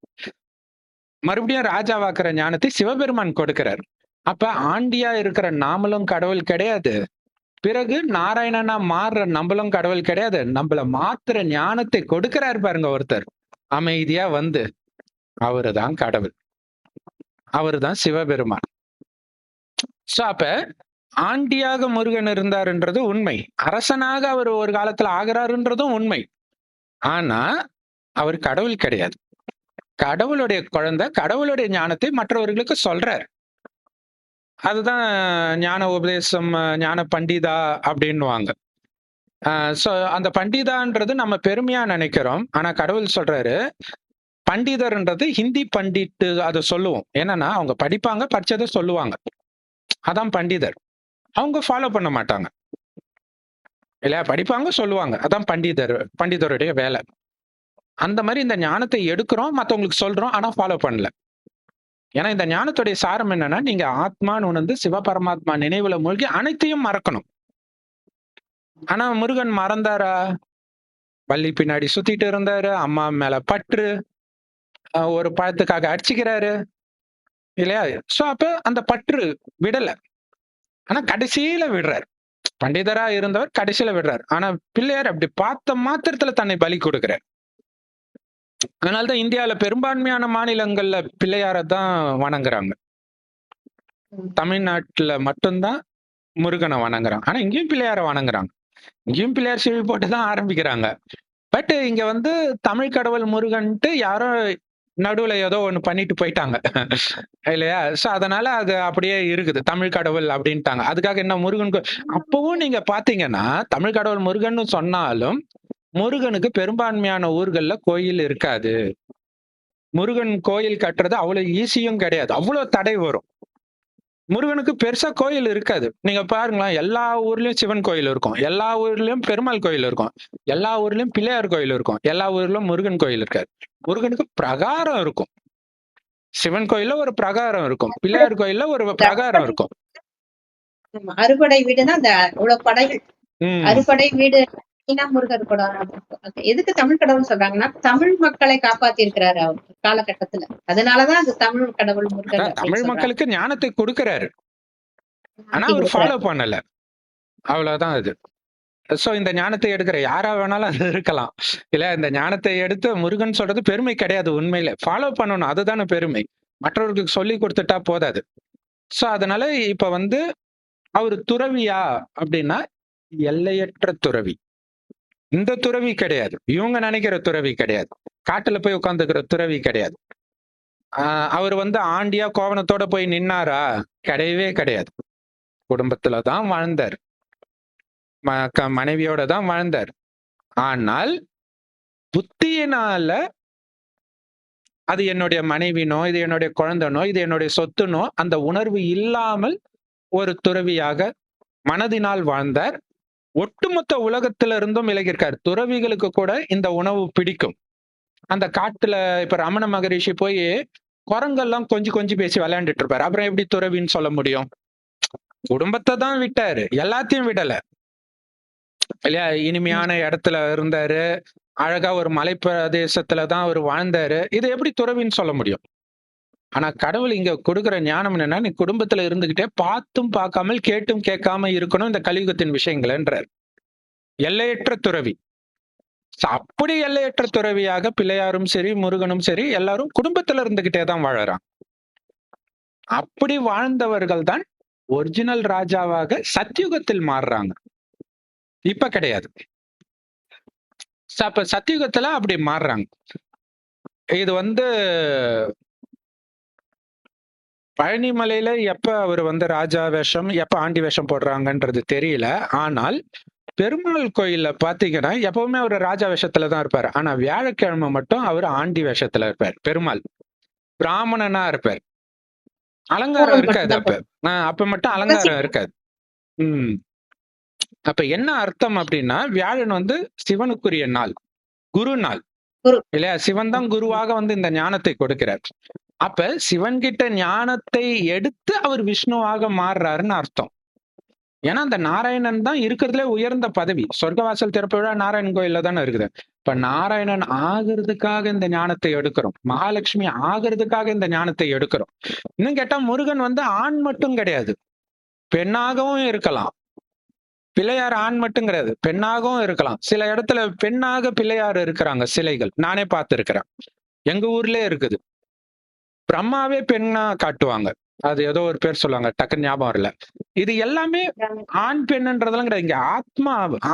மறுபடியும் ராஜாவாக்குற ஞானத்தை சிவபெருமான் கொடுக்கிறார். அப்ப ஆண்டியா இருக்கிற நாமளும் கடவுள் கிடையாது. பிறகு நாராயணனா மாறுற நம்மளும் கடவுள் கிடையாது. நம்மள மாத்துற ஞானத்தை கொடுக்கிறார் பாருங்க ஒருத்தர். அமைதியா வந்து அவருதான் கடவுள். அவருதான் சிவபெருமான். சோ அப்ப ஆண்டியாக முருகன் இருந்தாருன்றது உண்மை. அரசனாக அவர் ஒரு காலத்துல ஆகிறாருன்றதும் உண்மை. ஆனா அவர் கடவுள் கிடையாது. கடவுளுடைய குழந்தை கடவுளுடைய ஞானத்தை மற்றவர்களுக்கு சொல்றார். அதுதான் ஞான உபதேசம், ஞான பண்டிதா அப்படின்னுவாங்க. சோ அந்த பண்டிதான்றது நம்ம பெருமையா நினைக்கிறோம். ஆனா கடவுள் சொல்றாரு, பண்டிதர்ன்றது ஹிந்தி பண்டிட்டு அதை சொல்லுவோம். என்னன்னா அவங்க படிப்பாங்க, படிச்சதை சொல்லுவாங்க. அதான் பண்டிதர். அவங்க ஃபாலோ பண்ண மாட்டாங்க இல்லையா, படிப்பாங்க சொல்லுவாங்க. அதான் பண்டிதருடைய வேலை. அந்த மாதிரி இந்த ஞானத்தை எடுக்கிறோம், மற்றவங்களுக்கு சொல்றோம், ஆனா ஃபாலோ பண்ணல. ஏன்னா இந்த ஞானத்துடைய சாரம் என்னன்னா, நீங்க ஆத்மான்னு உணர்ந்து சிவபரமாத்மா நினைவுல மூழ்கி அனைத்தையும் மறக்கணும். ஆனா முருகன் மறந்தாரா? வள்ளி பின்னாடி சுத்திட்டு இருந்தாரு, அம்மா மேல பற்று, ஒரு பழத்துக்காக அடிச்சுக்கிறாரு இல்லையா. சோ அப்ப அந்த பற்று விடல. ஆனா கடைசியில விடுறாரு. பண்டிதரா இருந்தவர் கடைசியில விடுறாரு. ஆனா பிள்ளையார் அப்படி பார்த்த மாத்திரத்துல தன்னை பலி கொடுக்கிறார். அதனாலதான் இந்தியாவில பெரும்பான்மையான மாநிலங்கள்ல பிள்ளையார தான் வணங்குறாங்க. தமிழ்நாட்டுல மட்டும்தான் முருகனை வணங்குறாங்க. ஆனா இங்கேயும் பிள்ளையார வணங்குறாங்க. இங்கேயும் பிள்ளையார் செவி போட்டுதான் ஆரம்பிக்கிறாங்க. பட் இங்க வந்து தமிழ் கடவுள் முருகன்ட்டு யாரோ நடுவுல ஏதோ ஒண்ணு பண்ணிட்டு போயிட்டாங்க இல்லையா. சோ அதனால அது அப்படியே இருக்குது, தமிழ் கடவுள் அப்படின்ட்டாங்க. அதுக்காக என்ன முருகன் அப்பவும் நீங்க பாத்தீங்கன்னா தமிழ் கடவுள் முருகன் சொன்னாலும் முருகனுக்கு பெரும்பான்மையான ஊர்கள்ல கோயில் இருக்காது. முருகன் கோயில் கட்டுறது அவ்வளவு ஈஸியும் கிடையாது. அவ்வளவு தடை வரும். முருகனுக்கு பெருசா கோயில் இருக்காது. நீங்க பாருங்களேன், எல்லா ஊர்லயும் சிவன் கோயில் இருக்கும், எல்லா ஊர்லயும் பெருமாள் கோயில் இருக்கும், எல்லா ஊர்லயும் பிள்ளையார் கோயில் இருக்கும், எல்லா ஊர்லயும் முருகன் கோயில் இருக்காது. முருகனுக்கு பிரகாரம் இருக்கும். சிவன் கோயில்ல ஒரு பிரகாரம் இருக்கும், பிள்ளையார் கோயில்ல ஒரு பிரகாரம் இருக்கும். அறுபடை வீடுனா அந்த அவ்வளவு படைகள், அறுபடை வீடு முருகர் கூட. எதுக்கு தமிழ் கடவுள் சொல்றாங்கன்னா, தமிழ் மக்களை காப்பாத்தி இருக்கிறாரு அவர் காலகட்டத்துல. அதனாலதான் அது தமிழ் கடவுள் முருகன். தமிழ் மக்களுக்கு ஞானத்தை கொடுக்கிறாரு, ஆனா அவர் ஃபாலோ பண்ணல, அவ்வளவுதான் அது. சோ இந்த ஞானத்தை எடுக்கிற யாரா வேணாலும் அது இருக்கலாம் இல்ல. இந்த ஞானத்தை எடுத்து முருகன் சொல்றது பெருமை கிடையாது. உண்மையில ஃபாலோ பண்ணணும், அதுதானே பெருமை. மற்றவர்களுக்கு சொல்லி கொடுத்துட்டா போதாது. சோ அதனால இப்ப வந்து அவரு துறவியா அப்படின்னா எல்லையற்ற துறவி. இந்த துறவி கிடையாது, இவங்க நினைக்கிற துறவி கிடையாது, காட்டுல போய் உட்கார்ந்துக்கிற துறவி கிடையாது. அவர் வந்து ஆண்டியா கோவணத்தோட போய் நின்னாரா? கிடையவே கிடையாது. குடும்பத்துலதான் வாழ்ந்தார், மனைவியோட தான் வாழ்ந்தார். ஆனால் புத்தியினால அது என்னுடைய மனைவினோ, இது என்னுடைய குழந்தைனோ, இது என்னுடைய சொத்துனோ அந்த உணர்வு இல்லாமல் ஒரு துறவியாக மனதினால் வாழ்ந்தார். ஒட்டுமொத்த உலகத்தில இருந்தும் விலகியிருக்கார். துறவிகளுக்கு கூட இந்த உணவு பிடிக்கும். அந்த காட்டுல இப்ப ரமண மகரிஷி போய் குரங்கெல்லாம் கொஞ்சி கொஞ்சி பேசி விளையாண்டுட்டு இருப்பாரு. அப்புறம் எப்படி துறவின்னு சொல்ல முடியும்? குடும்பத்தை தான் விட்டாரு, எல்லாத்தையும் விடல இல்லையா. இனிமையான இடத்துல இருந்தாரு, அழகா ஒரு மலை பிரதேசத்துலதான் அவர் வாழ்ந்தாரு. இதை எப்படி துறவின்னு சொல்ல முடியும்? ஆனா கடவுள் இங்க கொடுக்கிற ஞானம் என்னன்னா, நீ குடும்பத்துல இருந்துகிட்டே பார்த்தும் பார்க்காமல் கேட்டும் கேட்காம இருக்கணும் இந்த கலியுகத்தின் விஷயங்கள்ன்றார். எல்லையற்ற துறவி. அப்படி எல்லையற்ற துறவியாக பிள்ளையாரும் சரி, முருகனும் சரி, எல்லாரும் குடும்பத்துல இருந்துகிட்டே தான் வாழறாங்க. அப்படி வாழ்ந்தவர்கள் தான் ஒரிஜினல் ராஜாவாக சத்தியுகத்தில் மாறுறாங்க. இப்ப கிடையாது. அப்ப சத்தியுகத்துல அப்படி மாறுறாங்க. இது பழனிமலையில எப்ப அவர் ராஜா வேஷம், எப்ப ஆண்டி வேஷம் போடுறாங்கன்றது தெரியல. ஆனால் பெருமாள் கோயில்ல பாத்தீங்கன்னா எப்பவுமே அவர் ராஜா வேஷத்துல தான் இருப்பாரு. ஆனா வியாழக்கிழமை மட்டும் அவர் ஆண்டி வேஷத்துல இருப்பார். பெருமாள் பிராமணனா இருப்பார். அலங்காரம் இருக்காது அப்ப. அப்ப மட்டும் அலங்காரம் இருக்காது. அப்ப என்ன அர்த்தம் அப்படின்னா, வியாழன் சிவனுக்குரிய நாள், குரு நாள் இல்லையா? சிவன் தான் குருவாக இந்த ஞானத்தை கொடுக்கிறார். அப்ப சிவன் கிட்ட ஞானத்தை எடுத்து அவர் விஷ்ணுவாக மாறுறாருன்னு அர்த்தம். ஏன்னா அந்த நாராயணன் தான் இருக்கிறதுல உயர்ந்த பதவி. சொர்க்கவாசல் திறப்பு விழா நாராயணன் கோயில்ல தானே இருக்குது. இப்ப நாராயணன் ஆகிறதுக்காக இந்த ஞானத்தை எடுக்கிறோம். மகாலட்சுமி ஆகிறதுக்காக இந்த ஞானத்தை எடுக்கிறோம். இன்னும் கேட்டா முருகன் ஆண் மட்டும் கிடையாது, பெண்ணாகவும் இருக்கலாம். பிள்ளையார் ஆண் மட்டும் கிடையாது, பெண்ணாகவும் இருக்கலாம். சில இடத்துல பெண்ணாக பிள்ளையார் இருக்கிறாங்க சிலைகள், நானே பார்த்து இருக்கிறேன். எங்க ஊர்லயே இருக்குது. பிரம்மாவே பெண்ணா காட்டுவாங்க. அது ஏதோ ஒரு பேர் சொல்லுவாங்க, டக்குன்னு ஞாபகம் வரல. இது எல்லாமே ஆண் பெண்ணுன்றதெல்லாம் கிடையாது. இங்க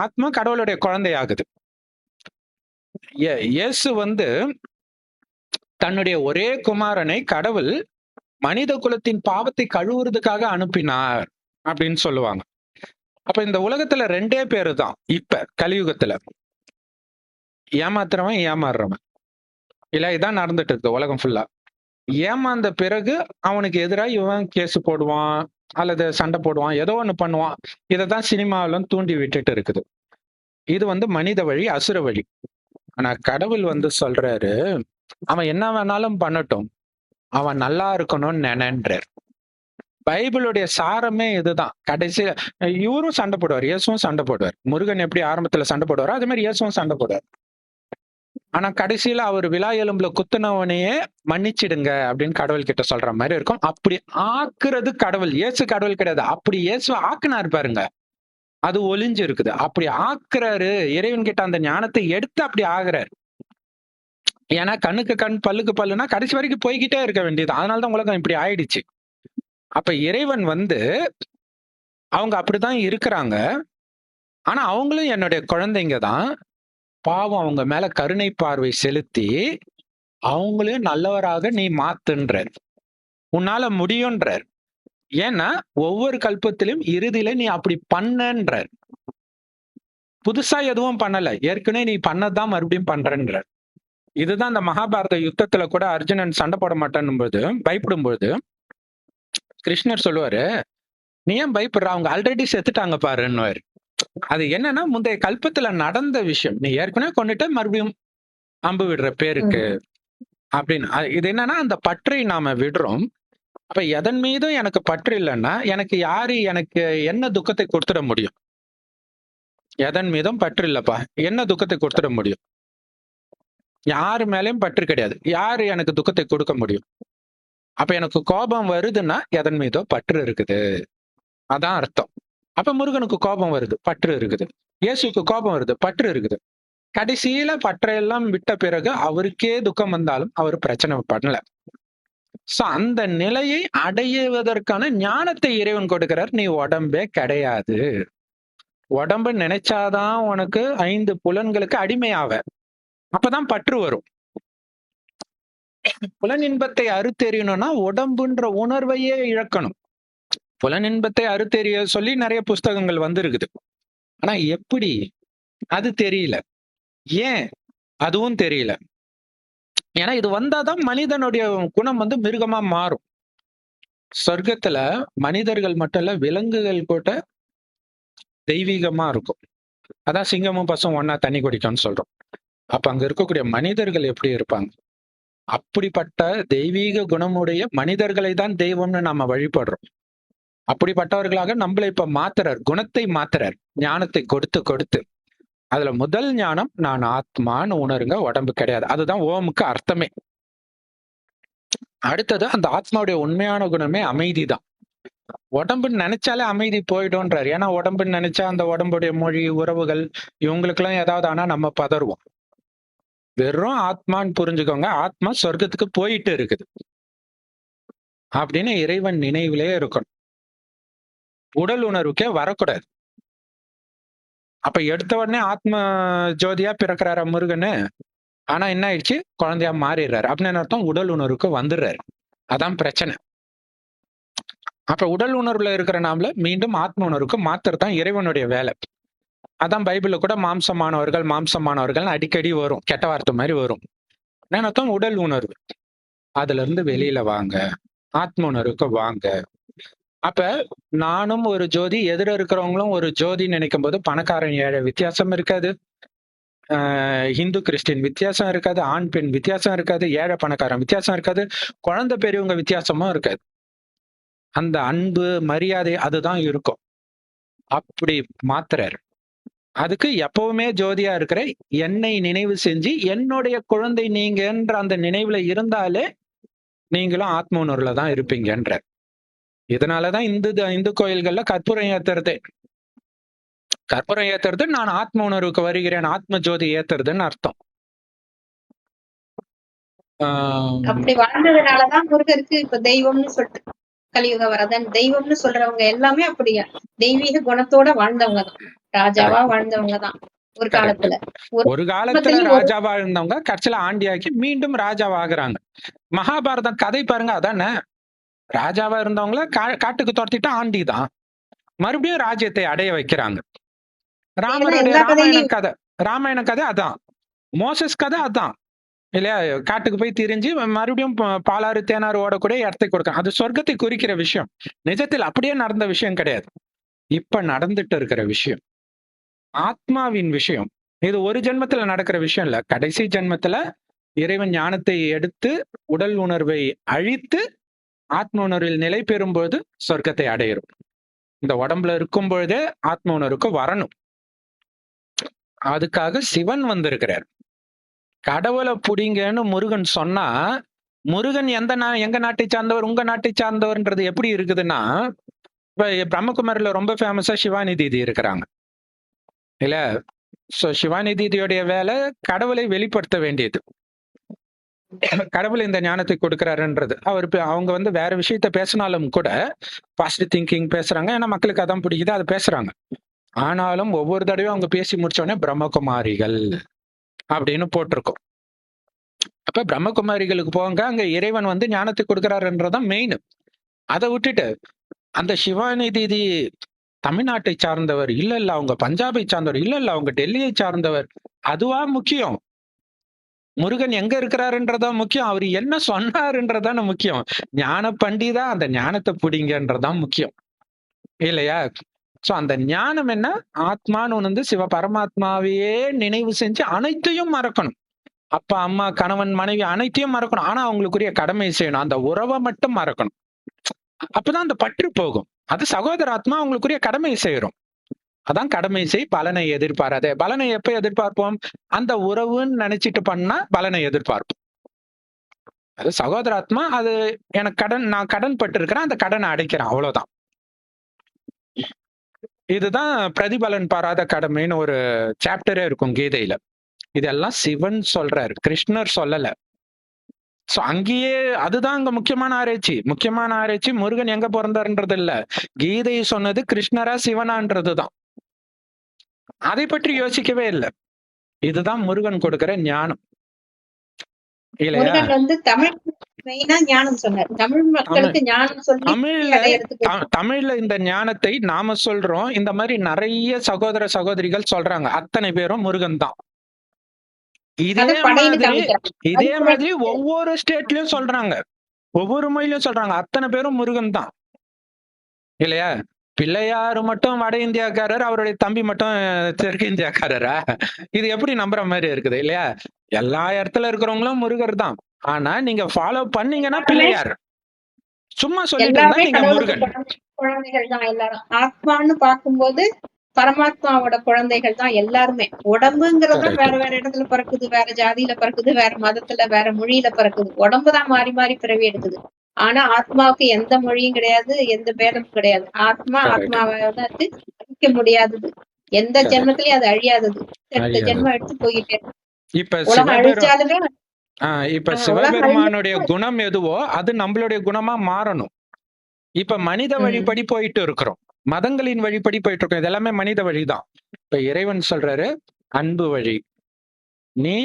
ஆத்மா கடவுளுடைய குழந்தையாகுது. இயேசு தன்னுடைய ஒரே குமாரனை கடவுள் மனித குலத்தின் பாவத்தை கழுவுறதுக்காக அனுப்பினார் அப்படின்னு சொல்லுவாங்க. அப்ப இந்த உலகத்துல 2 பேரு தான் இப்ப கலியுகத்துல, ஏமாத்துறவன் ஏமாறுறவன். இல்ல, இதான் நடந்துட்டு இருக்கு உலகம் ஃபுல்லா. ஏமாந்த பிறகு அவனுக்கு எதிராக இவன் கேஸ் போடுவான் அல்லது சண்டை போடுவான், ஏதோ ஒண்ணு பண்ணுவான். இதைதான் சினிமாவிலும் தூண்டி விட்டுட்டு இருக்குது. இது மனித வழி, அசுர வழி. ஆனா கடவுள் சொல்றாரு, அவன் என்ன வேணாலும் பண்ணட்டும், அவன் நல்லா இருக்கணும்னு நினைன்றார். பைபிளுடைய சாரமே இதுதான். கடைசியில இவரும் சண்டை போடுவார், இயேசுவும் சண்டை போடுவார். முருகன் எப்படி ஆரம்பத்துல சண்டை போடுவாரோ அதே மாதிரி இயேசுவும் சண்டை போடுவார். ஆனா கடைசியில அவர் விலா எலும்புல குத்துனவனையே மன்னிச்சிடுங்க அப்படின்னு கடவுள் கிட்ட சொல்ற மாதிரி இருக்கும். அப்படி ஆக்குறது கடவுள். இயேசு கடவுள் கிடையாது. அப்படி இயேசு ஆக்குனாரு பாருங்க, அது ஒளிஞ்சு இருக்குது. அப்படி ஆக்குறாரு, இறைவன் கிட்ட அந்த ஞானத்தை எடுத்து அப்படி ஆகுறாரு. ஏன்னா கண்ணுக்கு கண் பல்லுக்கு பல்லுனா கடைசி வரைக்கும் போய்கிட்டே இருக்க வேண்டியது. அதனாலதான் உலகம் இப்படி ஆயிடுச்சு. அப்ப இறைவன் அவங்க அப்படிதான் இருக்கிறாங்க. ஆனா அவங்களும் என்னுடைய குழந்தைங்க தான். பாவம் அவங்க மேல கருணை பார்வை செலுத்தி அவங்களையும் நல்லவராக நீ மாத்துன்றார். உன்னால முடியும்ன்றார். ஏன்னா ஒவ்வொரு கல்பத்திலும் இறுதியில நீ அப்படி பண்ணன்றார். புதுசா எதுவும் பண்ணல, ஏற்கனவே நீ பண்ணதான் மறுபடியும் பண்றன்றார். இதுதான் அந்த மகாபாரத யுத்தத்துல கூட அர்ஜுனன் சண்டை போட மாட்டேன்னும் போது, பயப்படும் பொழுது கிருஷ்ணர் சொல்லுவாரு, நீ ஏன் பயப்படுற, அவங்க ஆல்ரெடி செத்துட்டாங்க பாருன்னுவாரு. அது என்னன்னா முந்தைய கல்பத்துல நடந்த விஷயம். நீ ஏற்கனவே கொண்டுட்டு மறுபடியும் அம்பு விடுற பேருக்கு அப்படின்னு. இது என்னன்னா அந்த பற்றை நாம விடுறோம். அப்ப எதன் மீதும் எனக்கு பற்று இல்லைன்னா எனக்கு யாரு எனக்கு என்ன துக்கத்தை கொடுத்துட முடியும்? எதன் மீதும் பற்று இல்லப்பா, என்ன துக்கத்தை கொடுத்துட முடியும்? யாரு மேலயும் பற்று கிடையாது. யாரு எனக்கு துக்கத்தை கொடுக்க முடியும்? அப்ப எனக்கு கோபம் வருதுன்னா எதன் மீதோ பற்று இருக்குது, அதான் அர்த்தம். அப்ப முருகனுக்கு கோபம் வருது, பற்று இருக்குது. இயேசுக்கு கோபம் வருது, பற்று இருக்குது. கடைசியில பற்றையெல்லாம் விட்ட பிறகு அவருக்கே துக்கம் வந்தாலும் அவர் பிரச்சனை பண்ணல. சோ அந்த நிலையை அடைவதற்கான ஞானத்தை இறைவன் கொடுக்கிறார். நீ உடம்பே கிடையாது. உடம்பு நினைச்சாதான் உனக்கு 5 புலன்களுக்கு அடிமையாவ. அப்பதான் பற்று வரும். புலனின்பத்தை அறுத்தெறியணும்னா உடம்புன்ற உணர்வையே இழக்கணும். புலனின்பத்தை அறுத்தெறிய சொல்லி நிறைய புஸ்தகங்கள் இருக்குது. ஆனா எப்படி, அது தெரியல. ஏன், அதுவும் தெரியல. ஏன்னா இது வந்தாதான் மனிதனுடைய குணம் மிருகமா மாறும். சொர்க்கத்துல மனிதர்கள் மட்டும் இல்ல, விலங்குகள் கூட தெய்வீகமா இருக்கும். அதான் சிங்கமும் பசும் ஒன்னா தண்ணி குடிக்கும்னு சொல்றோம். அப்ப அங்க இருக்கக்கூடிய மனிதர்கள் எப்படி இருப்பாங்க? அப்படிப்பட்ட தெய்வீக குணமுடைய மனிதர்களை தான் தெய்வம்னு நாம வழிபடுறோம். அப்படிப்பட்டவர்களாக நம்மளை இப்ப மாத்துறார், குணத்தை மாத்துறார், ஞானத்தை கொடுத்து கொடுத்து. அதுல முதல் ஞானம், நான் ஆத்மான்னு உணருங்க, உடம்பு கிடையாது. அதுதான் ஓமுக்கு அர்த்தமே. அடுத்தது அந்த ஆத்மாவுடைய உண்மையான குணமே அமைதி தான். உடம்புன்னு நினைச்சாலே அமைதி போயிடும்ன்றார். ஏன்னா உடம்புன்னு நினைச்சா அந்த உடம்புடைய மொழி, உறவுகள் இவங்களுக்கு எல்லாம் ஏதாவது ஆனா நம்ம பதறுவோம். வெறும் ஆத்மான்னு புரிஞ்சுக்கோங்க, ஆத்மா சொர்க்கத்துக்கு போயிட்டு இருக்குது அப்படின்னு இறைவன் நினைவிலே இருக்கணும். உடல் உணர்வுக்கே வரக்கூடாது. அப்ப எடுத்த உடனே ஆத்ம ஜோதியா பிறக்கிறாரா முருகனு? ஆனா என்ன ஆயிடுச்சு? குழந்தையா மாறிடுறாரு. அப்படின்னு அர்த்தம் உடல் உணர்வுக்கு வந்துடுறாரு. அதான் பிரச்சனை. அப்ப உடல் உணர்வுல இருக்கிற நாமள மீண்டும் ஆத்ம உணர்வுக்கு மாத்துறதுதான் இறைவனுடைய வேலை. அதான் பைபிள்ல கூட மாம்சமானவர்கள் அடிக்கடி வரும். கெட்ட வார்த்தை மாதிரி வரும். என்ன அர்த்தம்? உடல் உணர்வு. அதுல இருந்து வெளியில வாங்க, ஆத்ம உணர்வுக்கு வாங்க. அப்ப நானும் ஒரு ஜோதி, எதிர இருக்கிறவங்களும் ஒரு ஜோதி நினைக்கும் போது பணக்காரன் ஏழை வித்தியாசம் இருக்காது. ஹிந்து கிறிஸ்டின் வித்தியாசம் இருக்காது. ஆண் பெண் வித்தியாசம் இருக்காது. ஏழை பணக்காரன் வித்தியாசம் இருக்காது. குழந்தை பெரியவங்க வித்தியாசமும் இருக்காது. அந்த அன்பு மரியாதை அதுதான் இருக்கும். அப்படி மாத்துறாரு. அதுக்கு எப்பவுமே ஜோதியா இருக்கிற என்னை நினைவு செஞ்சு என்னுடைய குழந்தை நீங்கன்ற அந்த நினைவுல இருந்தாலே நீங்களும் ஆத்ம உணர்வுல தான் இருப்பீங்கன்ற. இதனாலதான் இந்து கோயில்கள்ல கற்பூரம் ஏத்துறது நான் ஆத்ம உணர்வுக்கு வருகிறேன், ஆத்ம ஜோதி ஏத்துறதுன்னு அர்த்தம். அப்படி வாழ்ந்ததுனாலதான் முருகருக்கு இப்ப தெய்வம்னு சொல்லிட்டு கலியுக வரதன் தெய்வம்னு சொல்றவங்க எல்லாமே அப்படியா தெய்வீக குணத்தோட வாழ்ந்தவங்க தான், ராஜாவா வாழ்ந்தவங்க தான். ஒரு காலத்துல ராஜாவா இருந்தவங்க கடைசியில ஆண்டியாக்கி மீண்டும் ராஜாவா ஆகுறாங்க. மகாபாரதம் கதை பாருங்க, அதானே. ராஜாவா இருந்தவங்கள காட்டுக்கு துரத்திட்டு ஆண்டி தான் மறுபடியும் ராஜ்யத்தை அடைய வைக்கிறாங்க. ராமாயண கதை அதான். மோசஸ் கதை அதான் இல்லையா? காட்டுக்கு போய் திரிஞ்சு மறுபடியும் பாலாறு தேனாறு ஓடக்கூடிய இடத்தை கொடுக்க. அது சொர்க்கத்தை குறிக்கிற விஷயம். நிஜத்தில் அப்படியே நடந்த விஷயம் கிடையாது. இப்ப நடந்துட்டு இருக்கிற விஷயம் ஆத்மாவின் விஷயம். இது ஒரு ஜென்மத்துல நடக்கிற விஷயம் இல்ல. கடைசி ஜென்மத்துல இறைவன் ஞானத்தை எடுத்து உடல் உணர்வை அழித்து ஆத்ம உணர்வில் நிலை பெறும்போது சொர்க்கத்தை அடையிறோம். இந்த உடம்புல இருக்கும் பொழுதே ஆத்ம உணர்வுக்கு வரணும். அதுக்காக சிவன் வந்திருக்கிறார். கடவுளை புடிங்கன்னு முருகன் சொன்னா, முருகன் எங்க நாட்டை சார்ந்தவர், உங்க நாட்டை சார்ந்தவர்ன்றது எப்படி இருக்குதுன்னா, இப்ப பிரம்மகுமாரில ரொம்ப ஃபேமஸா சிவானி தீதி இருக்கிறாங்க இல்ல. சோ சிவானி தீதியோடைய வேலை கடவுளை வெளிப்படுத்த வேண்டியது. கடவுள் இந்த ஞானத்தை கொடுக்கிறாருன்றது. அவங்க வேற விஷயத்த பேசினாலும் கூட பாசிட்டிவ் திங்கிங் பேசுறாங்க. ஏன்னா மக்களுக்கு அதான் பிடிக்குது, அதை பேசுறாங்க. ஆனாலும் ஒவ்வொரு தடவையும் அவங்க பேசி முடிச்ச உடனே பிரம்மகுமாரிகள் அப்படின்னு போட்டிருக்கோம். அப்ப பிரம்மகுமாரிகளுக்கு போங்க, அங்க இறைவன் ஞானத்தை கொடுக்கிறாருன்றதான் மெயின். அதை விட்டுட்டு அந்த சிவானி தீதி தமிழ்நாட்டை சார்ந்தவர் இல்ல, அவங்க பஞ்சாபை சார்ந்தவர் இல்ல, அவங்க டெல்லியை சார்ந்தவர், அதுவா முக்கியம்? முருகன் எங்க இருக்கிறாருன்றதா முக்கியம். அவர் என்ன சொன்னாருன்றதான முக்கியம். ஞான பண்டிதா அந்த ஞானத்தை பிடிங்கன்றதான் முக்கியம் இல்லையா? சோ அந்த ஞானம் என்ன? ஆத்மான்னு சிவ பரமாத்மாவையே நினைவு செஞ்சு அனைத்தையும் மறக்கணும். அப்பா அம்மா கணவன் மனைவி அனைத்தையும் மறக்கணும். ஆனா அவங்களுக்குரிய கடமை செய்யணும். அந்த உறவை மட்டும் மறக்கணும். அப்பதான் அந்த பற்று போகும். அது சகோதர ஆத்மா அவங்களுக்குரிய கடமை செய்யறோம். அதான் கடமை செய், பலனை எதிர்பாராதே. பலனை எப்ப எதிர்பார்ப்போம்? அந்த உறவுன்னு நினைச்சிட்டு பண்ணா பலனை எதிர்பார்ப்போம். அது சகோதராத்மா, அது எனக்கு நான் கடன் பட்டு இருக்கிறேன், அந்த கடனை அடைக்கிறேன், அவ்வளவுதான். இதுதான் பிரதிபலன் பாராத கடமைன்னு ஒரு சாப்டரே இருக்கும் கீதையில. இதெல்லாம் சிவன் சொல்றாரு, கிருஷ்ணர் சொல்லல. சோ அங்கேயே அதுதான் அங்க முக்கியமான ஆராய்ச்சி. முருகன் எங்க பிறந்தாருன்றது இல்ல, கீதை சொன்னது கிருஷ்ணரா சிவனான்றதுதான். அதை பற்றி யோசிக்கவே இல்லை. இதுதான் முருகன் கொடுக்கிற ஞானம் இல்லையா? தமிழ்ல இந்த ஞானத்தை நாம சொல்றோம். இந்த மாதிரி நிறைய சகோதர சகோதரிகள் சொல்றாங்க. அத்தனை பேரும் முருகன் தான். இதே மாதிரி ஒவ்வொரு ஸ்டேட்லயும் சொல்றாங்க, ஒவ்வொரு மொழியிலும் சொல்றாங்க. அத்தனை பேரும் முருகன் தான் இல்லையா? பிள்ளையாரு மட்டும் வட இந்தியாக்காரர், அவருடைய தம்பி மட்டும் தெற்கு இந்தியாக்காரரா? இது எப்படி நம்புற மாதிரி இருக்குது இல்லையா? எல்லா இடத்துல இருக்கிறவங்களும் முருகர் தான். ஆனா நீங்க ஃபாலோ பண்ணீங்கன்னா பிள்ளையார், சும்மா சொல்லிட்டு இருந்தா நீங்க முருகன். குழந்தைகள் தான் எல்லாரும். ஆத்மான்னு பார்க்கும்போது பரமாத்மாவோட குழந்தைகள் தான் எல்லாருமே. உடம்புங்கிறது வேற வேற இடத்துல பிறக்குது, வேற ஜாதியில பிறக்குது, வேற மதத்துல, வேற மொழியில பிறக்குது. உடம்புதான் மாறி மாறி பிறவி எடுக்குது. ஆனா ஆத்மாவுக்கு எந்த மொழியும் கிடையாது, எந்த பேதமும் கிடையாது. ஆத்மாவை அழிக்க முடியாதது. எந்த ஜென்மத்திலயும் அது அழியாதது. எட்டு ஜென்மம் எடுத்து போயிட்டே உலகம் அழிச்சாலுமே. இப்ப சிவபெருமானுடைய குணம் எதுவோ அது நம்மளுடைய குணமா மாறணும். இப்ப மனித வழிபடி போயிட்டு இருக்கிறோம். மதங்களின் வழிப்படி போயிட்டு இருக்கோம். இது எல்லாமே மனித வழிதான். இப்ப இறைவன் சொல்றாரு, அன்பு வழி. நீ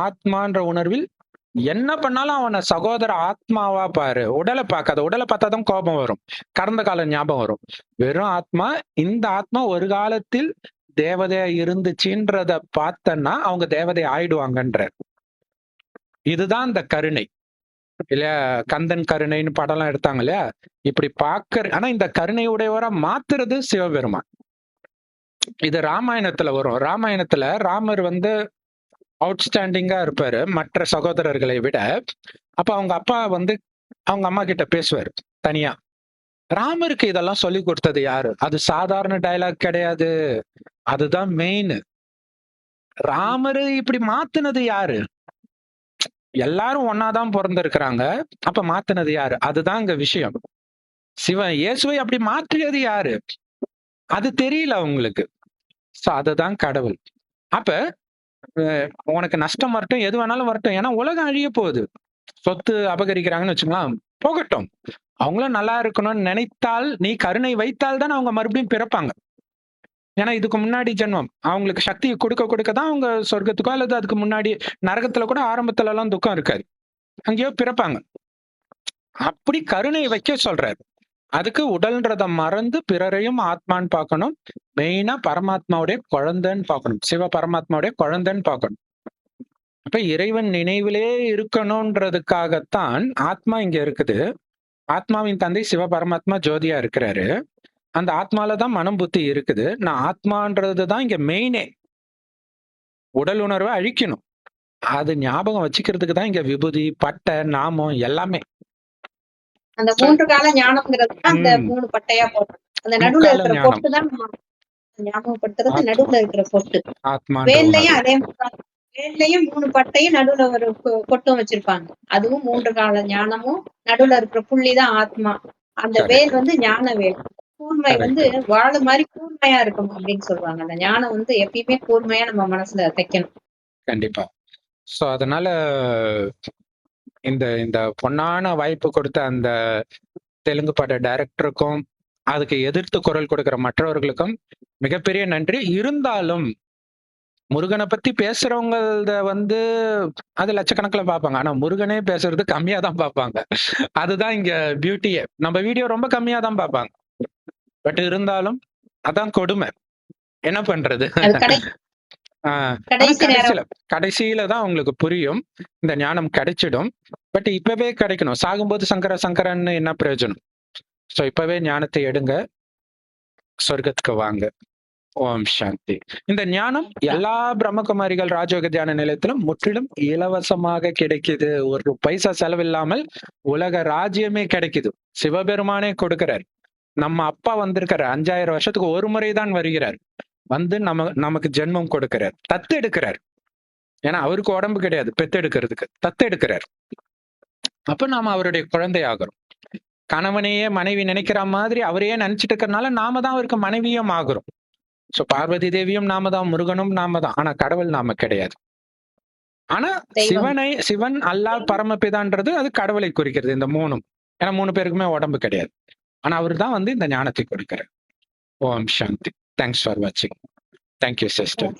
ஆத்மான்ற உணர்வில் என்ன பண்ணாலும் அவனை சகோதர ஆத்மாவா பாரு. உடலை பார்க்காத. உடலை பார்த்தாதான் கோபம் வரும், கடந்த கால ஞாபகம் வரும். வெறும் ஆத்மா. இந்த ஆத்மா ஒரு காலத்தில் தேவதையா இருந்துச்சுன்றத பார்த்தன்னா அவங்க தேவதை ஆயிடுவாங்கன்ற. இதுதான் இந்த கருணை இல்லையா? கந்தன் கருணைன்னு படம் எல்லாம் எடுத்தாங்க இல்லையா? இப்படி பார்க்க. ஆனா இந்த கருணை உடையவரா மாத்துறது சிவபெருமான். இது ராமாயணத்துல வரும். ராமாயணத்துல ராமர் அவுட்ஸ்டாண்டிங்கா இருப்பாரு மற்ற சகோதரர்களை விட. அப்ப அவங்க அப்பா அவங்க அம்மா கிட்ட பேசுவாரு தனியா. ராமருக்கு இதெல்லாம் சொல்லி கொடுத்தது யாரு? அது சாதாரண டயலாக் கிடையாது. அதுதான் மெயின். ராமரு இப்படி மாத்துனது யாரு? எல்லாரும் ஒன்னாதான் பிறந்திருக்கிறாங்க. அப்ப மாத்துனது யாரு? அதுதான் இங்க விஷயம். சிவன் இயேசுவை அப்படி மாற்றியது யாரு? அது தெரியல அவங்களுக்கு. சோ அதுதான் கடவுள். அப்ப உனக்கு நஷ்டம் வரட்டும், எது வேணாலும் வரட்டும். ஏன்னா உலகம் அழிய போகுது. சொத்து அபகரிக்கிறாங்கன்னு வச்சுக்கலாம், போகட்டும். அவங்களும் நல்லா இருக்கணும்னு நினைத்தால், நீ கருணை வைத்தால் தான் அவங்க மறுபடியும் பிறப்பாங்க. ஏன்னா இதுக்கு முன்னாடி ஜென்மம் அவங்களுக்கு சக்தியை கொடுக்க கொடுக்க தான் அவங்க சொர்க்கத்துக்கோ அல்லது அதுக்கு முன்னாடி நரகத்துல கூட ஆரம்பத்துல எல்லாம் துக்கம் இருக்காது, அங்கேயோ பிறப்பாங்க. அப்படி கருணை வைக்க சொல்றாரு. அதுக்கு உடல்ன்றத மறந்து பிறரையும் ஆத்மான்னு பார்க்கணும். மெயினா பரமாத்மாவுடைய குழந்தைன்னு பார்க்கணும். சிவ பரமாத்மாவுடைய குழந்தைன்னு பார்க்கணும். அப்ப இறைவன் நினைவிலே இருக்கணும்ன்றதுக்காகத்தான் ஆத்மா இங்க இருக்குது. ஆத்மாவின் தந்தை சிவ பரமாத்மா ஜோதியா இருக்கிறாரு. அந்த ஆத்மாலதான் மனம் புத்தி இருக்குது. நான் ஆத்மான்றதுதான் இங்க மெயினே. உடல் உணர்வை அழிக்கணும். அது ஞாபகம் வச்சுக்கிறதுக்கு தான் இங்க விபூதி, பட்டை, நாமம் எல்லாமே. அந்த 3 கால ஞானம்ங்கிறது அந்த 3 பட்டையா போட்டு அந்த நடுவுல இருக்கிற பொட்டு தான் ஞாபகப்படுத்துறது. நடுவுல இருக்கிற பொட்டு. வேல்லையும் அதே வேல்லையும் 3 பட்டையும் நடுவுல ஒரு பொட்டும் வச்சிருப்பாங்க. அதுவும் 3 கால ஞானமும் நடுவுல இருக்கிற புள்ளிதான் ஆத்மா. அந்த வேல் ஞான வேல். கூர்மை வாழ மாதிரி கூர்மையா இருக்கும் அப்படின்னு சொல்லுவாங்க. அந்த ஞானம் எப்பயுமே கூர்மையா நம்ம மனசுல தைக்கணும். கண்டிப்பா. சோ அதனால இந்த இந்த பொன்னான வாய்ப்பு கொடுத்த அந்த தெலுங்கு பட டைரக்டருக்கும் அதுக்கு எதிர்த்து குரல் கொடுக்கிற மற்றவர்களுக்கும் மிகப்பெரிய நன்றி. இருந்தாலும் முருகனை பத்தி பேசுறவங்கள அது லட்சக்கணக்கில் பார்ப்பாங்க. ஆனா முருகனே பேசுறது கம்மியா தான் பார்ப்பாங்க. அதுதான் இங்க பியூட்டியே. நம்ம வீடியோ ரொம்ப கம்மியா தான் பார்ப்பாங்க. பட் இருந்தாலும் அதான் கொடுமை. என்ன பண்றது? கடைசியில தான் உங்களுக்கு புரியும். இந்த ஞானம் கிடைச்சிடும். பட் இப்பவே கிடைக்கணும். சாகும்போது சங்கரன்னு என்ன பிரயோஜனம்? சோ இப்பவே ஞானத்தை எடுங்க, சொர்க்கத்துக்கு வாங்க. ஓம் சாந்தி. இந்த ஞானம் எல்லா பிரம்மகுமாரிகள் ராஜயோக தியான நிலையத்திலும் முற்றிலும் இலவசமாக கிடைக்குது. ஒரு பைசா செலவில்லாமல் உலக ராஜ்யமே கிடைக்குது. சிவபெருமானே கொடுக்கிறார். நம்ம அப்பா வந்திருக்கிற 5000 வருஷத்துக்கு ஒரு முறைதான் வருகிறார். நமக்கு ஜென்மம் கொடுக்கிறார், தத்து எடுக்கிறார். ஏன்னா அவருக்கு உடம்பு கிடையாது பெத்தெடுக்கிறதுக்கு, தத்து எடுக்கிறார். அப்ப நாம அவருடைய குழந்தை ஆகிறோம். கணவனையே மனைவி நினைக்கிற மாதிரி அவரையே நினைச்சிட்டு இருக்கிறதுனால நாம தான் அவருக்கு மனைவியும் ஆகுறோம். சோ பார்வதி தேவியும் நாம தான், முருகனும் நாம தான். ஆனா கடவுள் நாம கிடையாது. ஆனா சிவன் அல்லாஹ் பரமபிதான்றது அது கடவுளை குறிக்கிறது. இந்த 3. ஏன்னா 3 பேருக்குமே உடம்பு கிடையாது. ஆனா அவர் தான் இந்த ஞானத்தை கொடுக்கிறார். ஓம் சாந்தி. தேங்க்ஸ் ஃபார் வாட்சிங். Thank you sister.